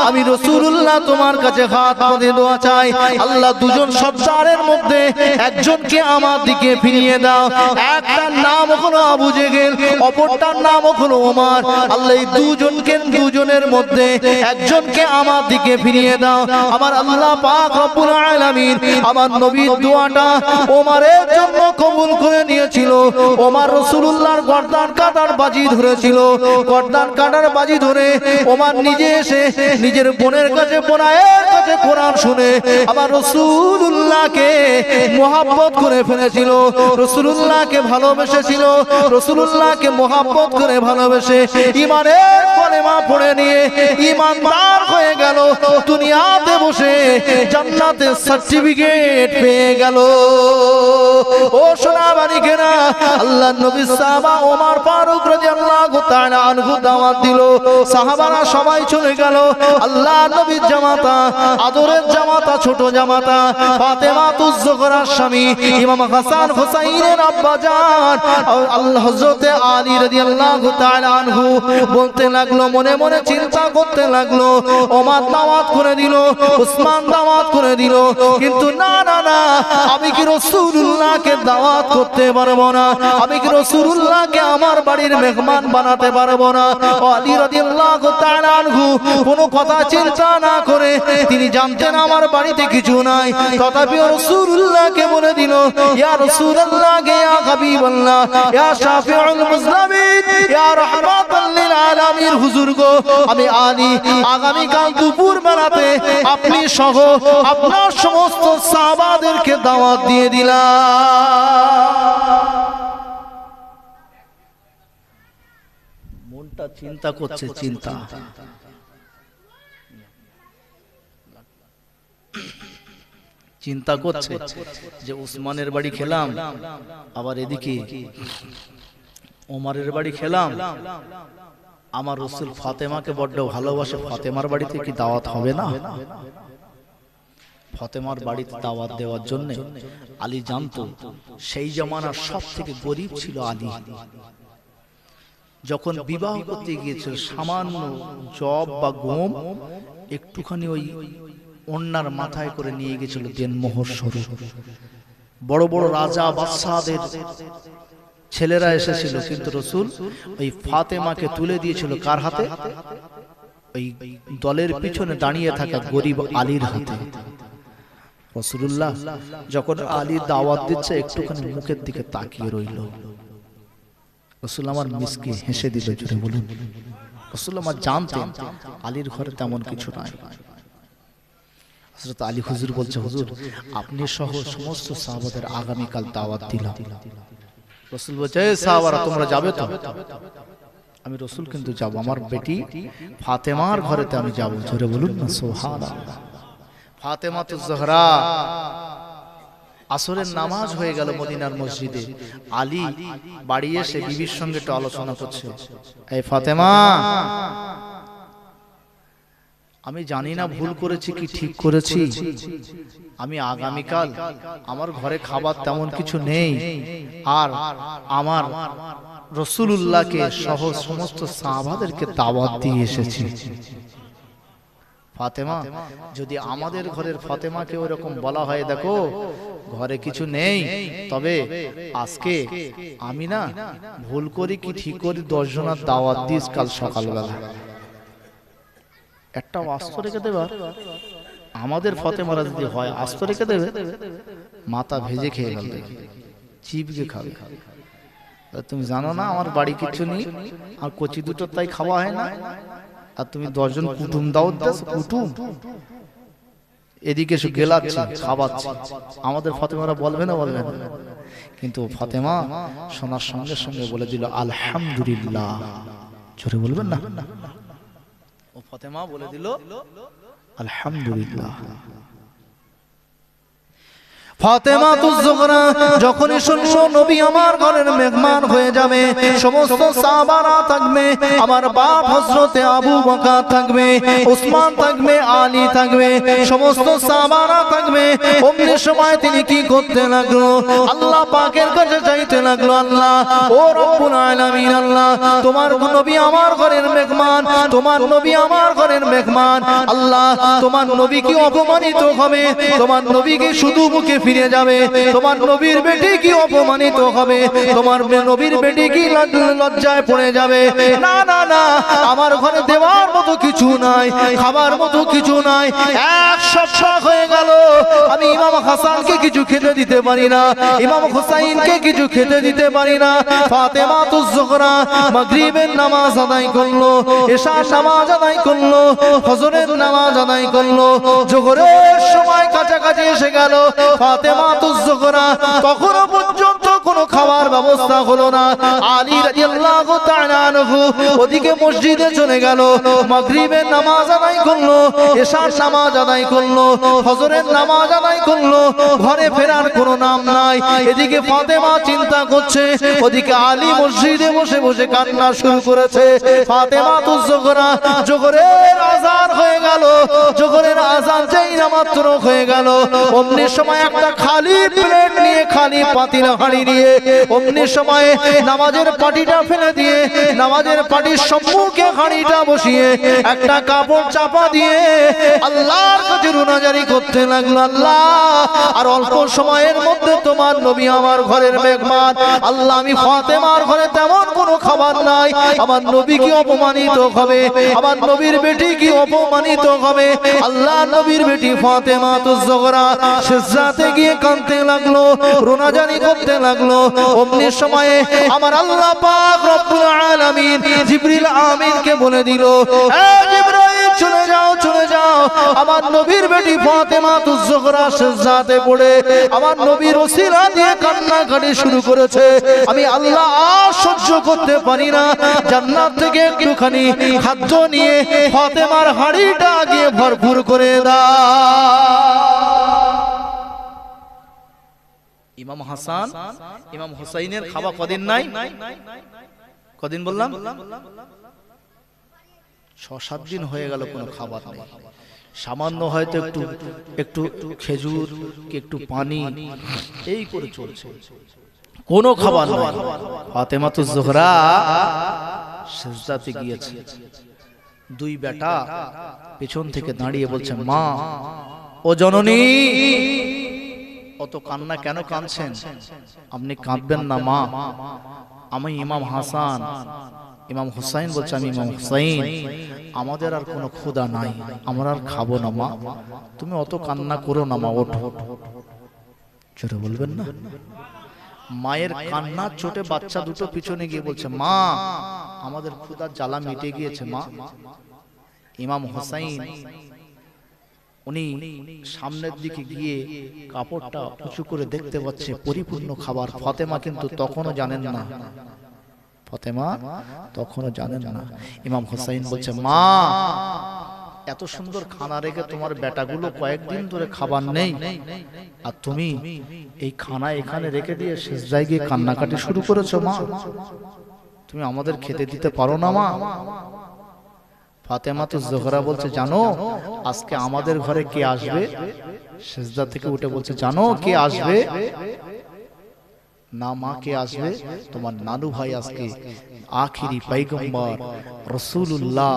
আমি রাসূলুল্লাহ তোমার কাছে হাত পেতে দোয়া চাই, আল্লাহ দুজন সর্দারের মধ্যে একজনকে আমার দিকে ফিরিয়ে দাও। একটার নাম হলো আবু জেহেল, অপরটার নাম হলো ওমর। আল্লাহ এই দুজনের মধ্যে একজনকে আমার দিকে ফিরিয়ে দাও। আমার আল্লাহ পাক রব্বুল আলামিন আমার নবীর দোয়াটা ওমরের জন্য কবুল করে নিয়েছিল। ওমর রাসূলুল্লাহর গর্দান কাটার বাজি ধরেছিল, গর্দান কাটার বাজি ধরে ওমর নিজে এসে নিজের বোনের কাছে, বোনের কাছে কোরআন শুনে আবার রাসূলুল্লাহকে মুহাব্বত করে ফেলেছিল, রাসূলুল্লাহকে ভালোবেসেছিল, রাসূলুল্লাহকে মুহাব্বত করে ভালোবেসে ঈমানের কলেমা পড়ে নিয়ে ঈমানদার হয়ে গেল। দুনিয়াতে বসে জান্নাতের সার্টিফিকেট পেয়ে গেল। ও সোনা বাড়িকেরা, আল্লাহর নবী সাহাবা ওমর ফারুক রাদিয়াল্লাহু তাআলা আনহু দাওয়াত দিল, সাহাবারা সবাই চলে গেল। আল্লাহর নবীর জামাতা, আদরের জামাতা, ছোট জামাতা ফাতেমাতুজ জোহরার স্বামী ইমাম হাসান হুসাইনের আব্বা জান আল্লাহ হযরত আলী রাদিয়াল্লাহু তাআলা আনহু বলতে লাগলো, মনে মনে চিন্তা করতে লাগলো, ওমর দাওয়াত করে দিল, উসমান দাওয়াত করে দিল, কিন্তু না না না, আমি কি রাসূলুল্লাহকে দাওয়াত করতে পারবো না? আমি কি রাসূলুল্লাহকে আমার বাড়ির মেহমান বানাতে পারবো না? আলী রাদিয়াল্লাহু তাআলা আনহু কোনো কথা চিন্তা না করে, তিনি জানতেন আমার বাড়িতে কিছু নাই, তথাপি রাসূলুল্লাহকে বলে দিল, ইয়া রাসূলুল্লাহ, ইয়া হাবিবাল্লাহ, ইয়া শাফিউল মুজলামিন, ইয়া রাহমাতাল লিল আলামিন, হুজুর গো, আমি আলী আগামী কাল দুপুর বেলাতে আপনি সহ আপনার সমস্ত সাহাবাদেরকে দাওয়াত দিয়ে দিলাম। মনটা চিন্তা করছে, চিন্তা চিন্তা করছে যে উসমানের বাড়ি খেলাম, আবার এদিকে ওমরের বাড়ি খেলাম, আমার রাসূল ফাতেমাকে বড্ড ভালোবাসে, ফাতেমার বাড়িতে কি দাওয়াত হবে না? ফাতেমার বাড়িতে দাওয়াত দেওয়ার জন্য আলী জানতো সেই জামানার সব থেকে গরিব ছিল আলী। যখন বিবাহ করতে গিয়েছিল, সামান্য জব বা গম একটুখানি ওই ওন্নার মাথায় করে নিয়ে গেছিল দেনমোহর স্বরূপ। বড় বড় রাজা বাদশাহদের ছেলেরা এসেছিল, কিন্তু রাসূল ওই ফাতেমাকে তুলে দিয়েছিল কার হাতে? ওই দলের পিছনে দাঁড়িয়ে থাকা গরিব আলীর হাতে। রাসূলুল্লাহ যখন আলী দাওয়াত দিচ্ছে, একটুখানি মুখের দিকে তাকিয়ে রইল। রাসূল আমার মিসকে হেসে দিল, জোরে বলুন। রাসূল আমার জানতেন আলীর ঘরে তেমন কিছু নাই। হযরত আলী হুজুর বলছে, হুজুর আপনি সহ সমস্ত সাহাবাদের আগামীকাল দাওয়াত দিলাম। রাসূল বলছে, এই সাহাবারা তোমরা যাবে তো? আমি রসুল কিন্তু যাব, আমার বেটি ফাতেমার ঘরেতে আমি যাব। জোরে বলুন না সুবহানাল্লাহ। ফাতেমাতুজ জোহরা, আসরের নামাজ হয়ে গেল মদিনার মসজিদে। আলী বাড়ি এসে বিবির সঙ্গে একটু আলোচনা করছে, এই ফাতেমা, আমি জানি না ভুল করেছি কি ঠিক করেছি, আমি আগামীকাল আমার ঘরে খাবার তেমন কিছু নেই, আর আমার রাসূলুল্লাহকে সহ সমস্ত সাহাবাদেরকে দাওয়াত দিয়ে এসেছি। ফাতেমা, যদি আমাদের ঘরের ফাতেমাকে ওরকম বলা হয়, দেখো ঘরে কিছু নেই, তবে আজকে আমি না ভুল করি কি ঠিক করি 10 জনের দাওয়াত দিস কাল সকালবেলা, একটা আস্ত রেখে দেবে। আমাদের ফাতেমারা যদি হয় আস্ত রেখে দেবে, মাথা ভেজে খেয়ে গেল, চিপকে খাবে। তুমি জানো না আমার বাড়ি কিছু নেই, আর কচি দুটো তাই খাওয়া হয় না, আর তুমি 10 জন কুটুম দাওয়াত দাও, কুটুম এদিকে এসে গেলাচ্ছে খাওয়াচ্ছে। আমাদের ফাতেমারা বলবে না, বলবে না, কিন্তু ফাতেমা শোনার সঙ্গে সঙ্গে বলে দিল আলহামদুলিল্লাহ। জোরে বলবেন না, ও ফাতেমা বলে দিল আলহামদুলিল্লাহ। ফাতেমাতুজ জোহরা যখনই শুনলো নবী আমার ঘরের মেহমান হয়ে যাবে, সমস্ত সাহাবারা থাকবে, আমার বাপ হযরতে আবু বকর থাকবে, উসমান থাকবে, আলী থাকবে, সমস্ত সাহাবারা থাকবে। অমনি সময় তিনি কি করতে লাগলো, আল্লাহ পাকের কাছে চাইতে লাগলো, আল্লাহ ও রব্বুল আলামিন, আল্লাহ তোমার নবী আমার ঘরের মেহমান, তোমার নবী আমার ঘরের মেহমান, আল্লাহ তোমার নবী কি অপমানিত হবে, তোমার নবী কি শুধু মুখে ফিরে যাবে, তোমার নবীর বেটি কি অপমানিত হবে, তোমার নবীর বেটি কি লজ্জায় পড়ে যাবে। না না না, আমার ঘরে দেওয়ার মতো কিছু নাই, খাবার মতো কিছু নাই। এক সপ্তাহ হয়ে গেল আমি ইমাম হাসানকে কিছু খেতে দিতে পারি না, ইমাম হুসাইনকে কিছু খেতে দিতে পারি না। ফাতেমাতুজ জোহরা মাগরিবের নামাজ আদায় করলো, এশার নামাজ আদায় করলো, ফজরের নামাজ আদায় করলো, জোহরের সময় কাছাকাছি এসে গেল। ফাতেমাতুজ জোহরা তখনও পর্যন্ত কোনো খাবার ব্যবস্থা হলো না। আলী রাদিয়াল্লাহু তাআলা আনহু ওদিকে মসজিদে চলে গেল, মাগরিবের নামাজ আদায় করলো, এশার নামাজ আদায় করলো, ফজরের নামাজ আদায় করলো, ঘরে ফেরার কোনো নাম নাই। এদিকে ফাতেমা চিন্তা করছে, ওদিকে আলী মসজিদে বসে বসে কান্না শুরু করেছে। ফাতেমাতুজ জোহরা, জোহরের আযান হয়ে গেল, জোহরের আযান যেই না মাত্র হয়ে গেল, অমনি সময় একটা খালি প্লেট নিয়ে, খালি পাতিলা হাঁড়ি নিয়ে, অমনি সময়ে নামাজের পাটিটা ফেলে দিয়ে, নামাজের পাটির সম্মুখে হাঁড়িটা বসিয়ে একটা কাপড় চাপা দিয়ে আল্লাহর কাছে রুনাজারি করতে লাগলো, আল্লাহ আর অল্প সময়ের মধ্যে তোমার নবী আমার ঘরের মেহমান, আল্লাহ আমি ফাতেমার ঘরে তেমন কোনো খাবার নাই, আমার নবী কি অপমানিত হবে, আমার নবীর বেটি কি অপমানিত হবে। আল্লাহ নবীর বেটি ফাতেমাতুজ জোহরা সিজদাতে গিয়ে কাঁদতে লাগলো, রোনাজারি করতে লাগলো। অমনি সময়ে আমার আল্লাহ পাক রব্বুল আলামিন জিবরিল আমিনকে বলে দিল, এ জিবরাইল চলে যাও, চলে যাও, আমার নবীর বেটি ফাতেমাতুজ জোহরা সিজদাতে পড়ে আমার নবীর ওসিলা দিয়ে কান্নাকাটি শুরু করেছে। আমি আল্লাহ আর সহ্য করতে পারি না, জান্নাত থেকে একটুখানি খাদ্য নিয়ে ফাতেমার হাঁড়িটা গিয়ে ভরপুর করে দাও। ইমাম হাসান, ইমাম হুসাইনের খাওয়া কদিন নাই, কদিন বললাম 6-7 দিন হয়ে গেল, কোনো খাবার নেই। সামান্য হয়তো একটু একটু খেজুর কি একটু পানি এই করে চলছে, কোনো খাবার নাই। ফাতেমাতুজ জোহরা সিজদাতে গিয়েছে, 2 বেটা পেছন থেকে দাঁড়িয়ে বলছে, মা ও জননী, অত কান্না কেন কাঁদছেন? আপনি কাঁদবেন না মা, আমি ইমাম হাসান, ইমাম হুসাইন বলছে আমি ইমাম হুসাইন, আমাদের আর কোনো ক্ষুধা নাই, আমরা আর খাবো না মা, তুমি অত কান্না করো না মা, ওঠো। জোরে বলবেন না। মায়ের কান্নার চোটে বাচ্চা দুটো পিছনে গিয়ে বলছে, মা আমাদের ক্ষুধার জ্বালা মিটে গিয়েছে মা। ইমাম হুসাইন উনি সামনের দিকে গিয়ে কাপড়টা উঁচু করে দেখতে পাচ্ছে পরিপূর্ণ খাবার। ফাতেমা কিন্তু তখনও জানেন না ফাতেমা তখনও জানেন না। ইমাম হুসাইন বলছে, মা এত সুন্দর খানা রেখে তোমার বেটাগুলো কয়েকদিন ধরে খাবার নেই, আর তুমি এই খানা এখানে রেখে দিয়ে সিজদায় গিয়ে কান্নাকাটি শুরু করেছো। মা তুমি আমাদের খেতে দিতে পারো না মা? ফাতেমা তো জোহরা বলছে, জানো আজকে আমাদের ঘরে কে আসবে? সিজদা থেকে উঠে বলছে, জানো কে আসবে? না মা, কে আসবে? তোমার নানু ভাই আজকে আখিরি পয়গম্বর রাসূলুল্লাহ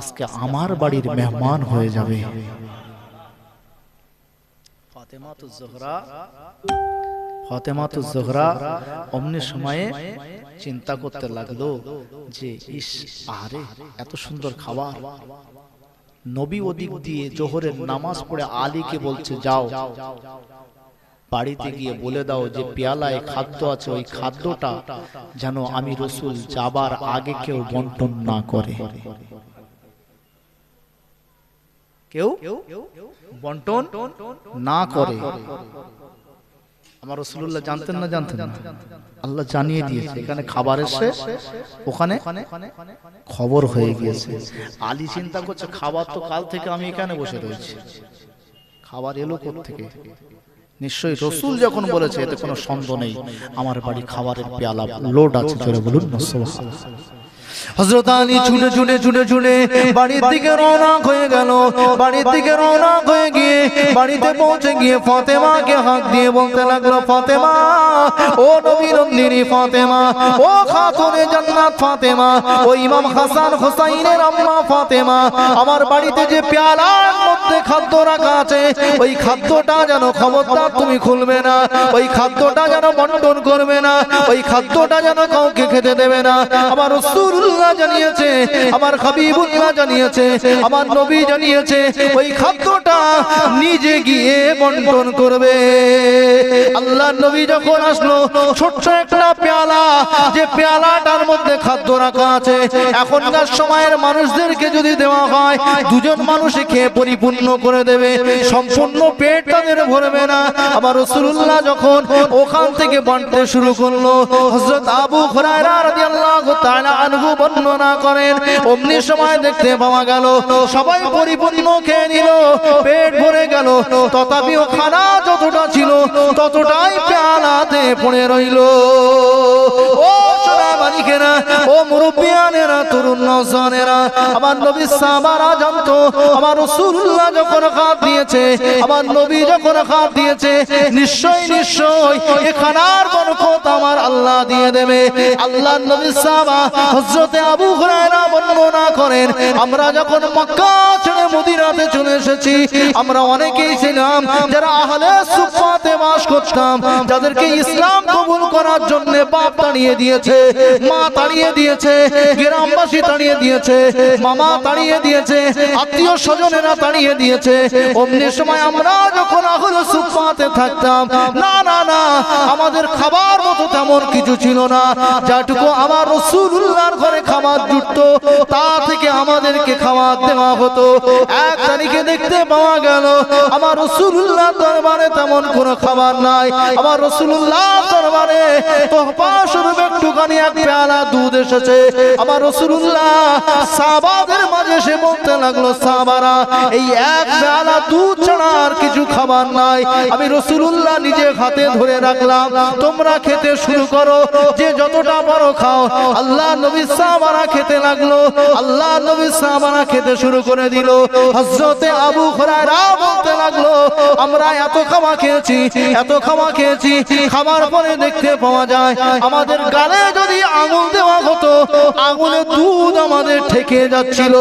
আজকে আমার বাড়ির মেহমান হয়ে যাবে। ফাতেমা তো জোহরা অমনি সময়ে চিন্তা করতে লাগলো যে ইস, আরে এত সুন্দর খাবার। নবী ওদিক দিয়ে জোহরের নামাজ পড়ে আলীকে বলছে, যাও বাড়িতে গিয়ে বলে দাও যে পেয়ালায় খাদ্য আছে, ওই খাদ্যটা যেন আমি রাসূল যাবার আগে কেউ বন্টন না করে, কেউ বন্টন না করে। আমার রাসূলুল্লাহ জানতেন না? জানতেন না? আল্লাহ জানিয়ে দিয়েছে এখানে খাবার এসে ওখানে খবর হয়ে গিয়েছে। আলী চিন্তা করছে, খাবার তো কাল থেকে আমি এখানে বসে রয়েছি, খাবার এলো কোত্থেকে? নিশ্চয়ই রাসূল যখন বলেছে এতে কোনো সন্দেহ নেই, আমার বাড়ি খাবারের পেয়ালা লোড আছে। জোরে বলুন না সুবহানাল্লাহ। হযরত আলী ছুটে ছুটে ছুটে ছুটে বাড়ির দিকে রওনা হয়ে গেল। বাড়ির দিকে রওনা হয়ে গিয়ে বাড়িতে পৌঁছে গিয়ে ফাতেমাকে হাত দিয়ে বলতে লাগলো, ফাতেমা, ও নবী নন্দিনী ফাতেমা, ও খাতুনে জান্নাত ফাতেমা, ও ইমাম হাসান হুসাইনের আম্মা ফাতেমা, আমার বাড়িতে যে পেয়ালার মধ্যে খাদ্য রাখা আছে ওই খাদ্যটা যেন খবরদার তুমি খুলবে না, ওই খাদ্যটা যেন বন্টন করবে না, ওই খাদ্যটা যেন কাউকে খেতে দেবে না। আমার রাসূলুল্লাহ জানিয়েছে, আমার হাবিবুল্লাহ জানিয়েছে, আমার নবী জানিয়েছে ওই খাদ্যটা নিজে গিয়ে বন্টন করবে। আল্লাহর নবী যখন আসলো, ছোট্ট একটা পেয়ালা, যে পেয়ালাটার মধ্যে খাদ্য রাখা আছে, এখনকার সময়ের মানুষদেরকে যদি দেওয়া হয় দুজন মানুষে খেয়ে পরিপূর্ণ করে দেবে, সম্পূর্ণ পেট তাদের ভরবে না। আমার রাসূলুল্লাহ যখন ওখান থেকে বাঁটতে শুরু করলো, হযরত আবু হুরায়রা রাদিয়াল্লাহু তাআলা আনহু বর্ণনা করেন, অমনি সময় দেখতে পাওয়া গেল সবাই পরিপূর্ণ খেয়ে নিল, পেট ভরে গেল, তথাপিও খানা যতটা ছিল ততটাই পেয়ালাতে পড়ে রইল। ও সোনা মানিকেরা, ও মুরব্বিয়ানেরা, তরুণ নওজওয়ানেরা, আমার নবী সাহাবারা জানতো আমার রাসূলুল্লাহ যখন খাত দিয়েছে, আমার নবী যখন খাত দিয়েছে, নিশ্চয় নিশ্চয় এই খানার বরকত আমার আল্লাহ দিয়ে দেবে। আল্লাহর নবী সাহাবা হযরত আবু হুরায়রা বর্ণনা করেন, আমরা যখন মক্কা ছেড়ে মদিনাতে চলে এসেছি, আমরা অনেকেই ছিলাম যারা আহলে সুফফাতে বাস করতাম, যাদেরকে ইসলাম কবুল করার জন্য বাপ তাড়িয়ে দিয়েছে, মা তাড়িয়ে দিয়েছে, গ্রামবাসী তাড়িয়ে দিয়েছে, মামা তাড়িয়ে দিয়েছে, আত্মীয় স্বজনেরা তাড়িয়ে দিয়েছে। অমনি সময় আমরা যখন আহলে সুফফাতে থাকতাম, না না না, আমাদের খাবার মতো তেমন কিছু ছিল না, যাটুকু আমার রাসূলুল্লাহর ঘরে খাবার জুটতো তা থেকে আমাদেরকে খাবার দেওয়া হতো। এক তারিখে দেখতে পাওয়া গেল আমার রাসূলুল্লাহ দরবারে তেমন কোনো খাবার নাই, আমার রাসূলুল্লাহ দরবারে তোহফা স্বরূপ একটুখানি এক পেয়ালা দুধ এসেছে। আমার রাসূলুল্লাহ সাহাবাদের মাঝে এসে বলতে লাগলো, সাহাবারা, এই এক পেয়ালা দুধ ছাড়া আর কিছু খাবার নাই। আমি রাসূলুল্লাহ নিজে হাতে ধরে রাখলাম, তোমরা খেতে শুরু করো, যে যতটা পারো খাও। আল্লাহ নবী সাহাবারা খেতে লাগলো, আল্লাহ নবী সাহাবারা খেতে শুরু করে দিল। হযরতে আবু হুরায়রা বলতে লাগলো, আমরা এত খাওয়া খেয়েছি, এত খাওয়া খেয়েছি, খাবার পরে দেখতে পাওয়া যায় আমাদের গালে যদি আঙুল দেওয়া হতো, আঙুলে দুধ আমাদের ঠেকে যাচ্ছিল।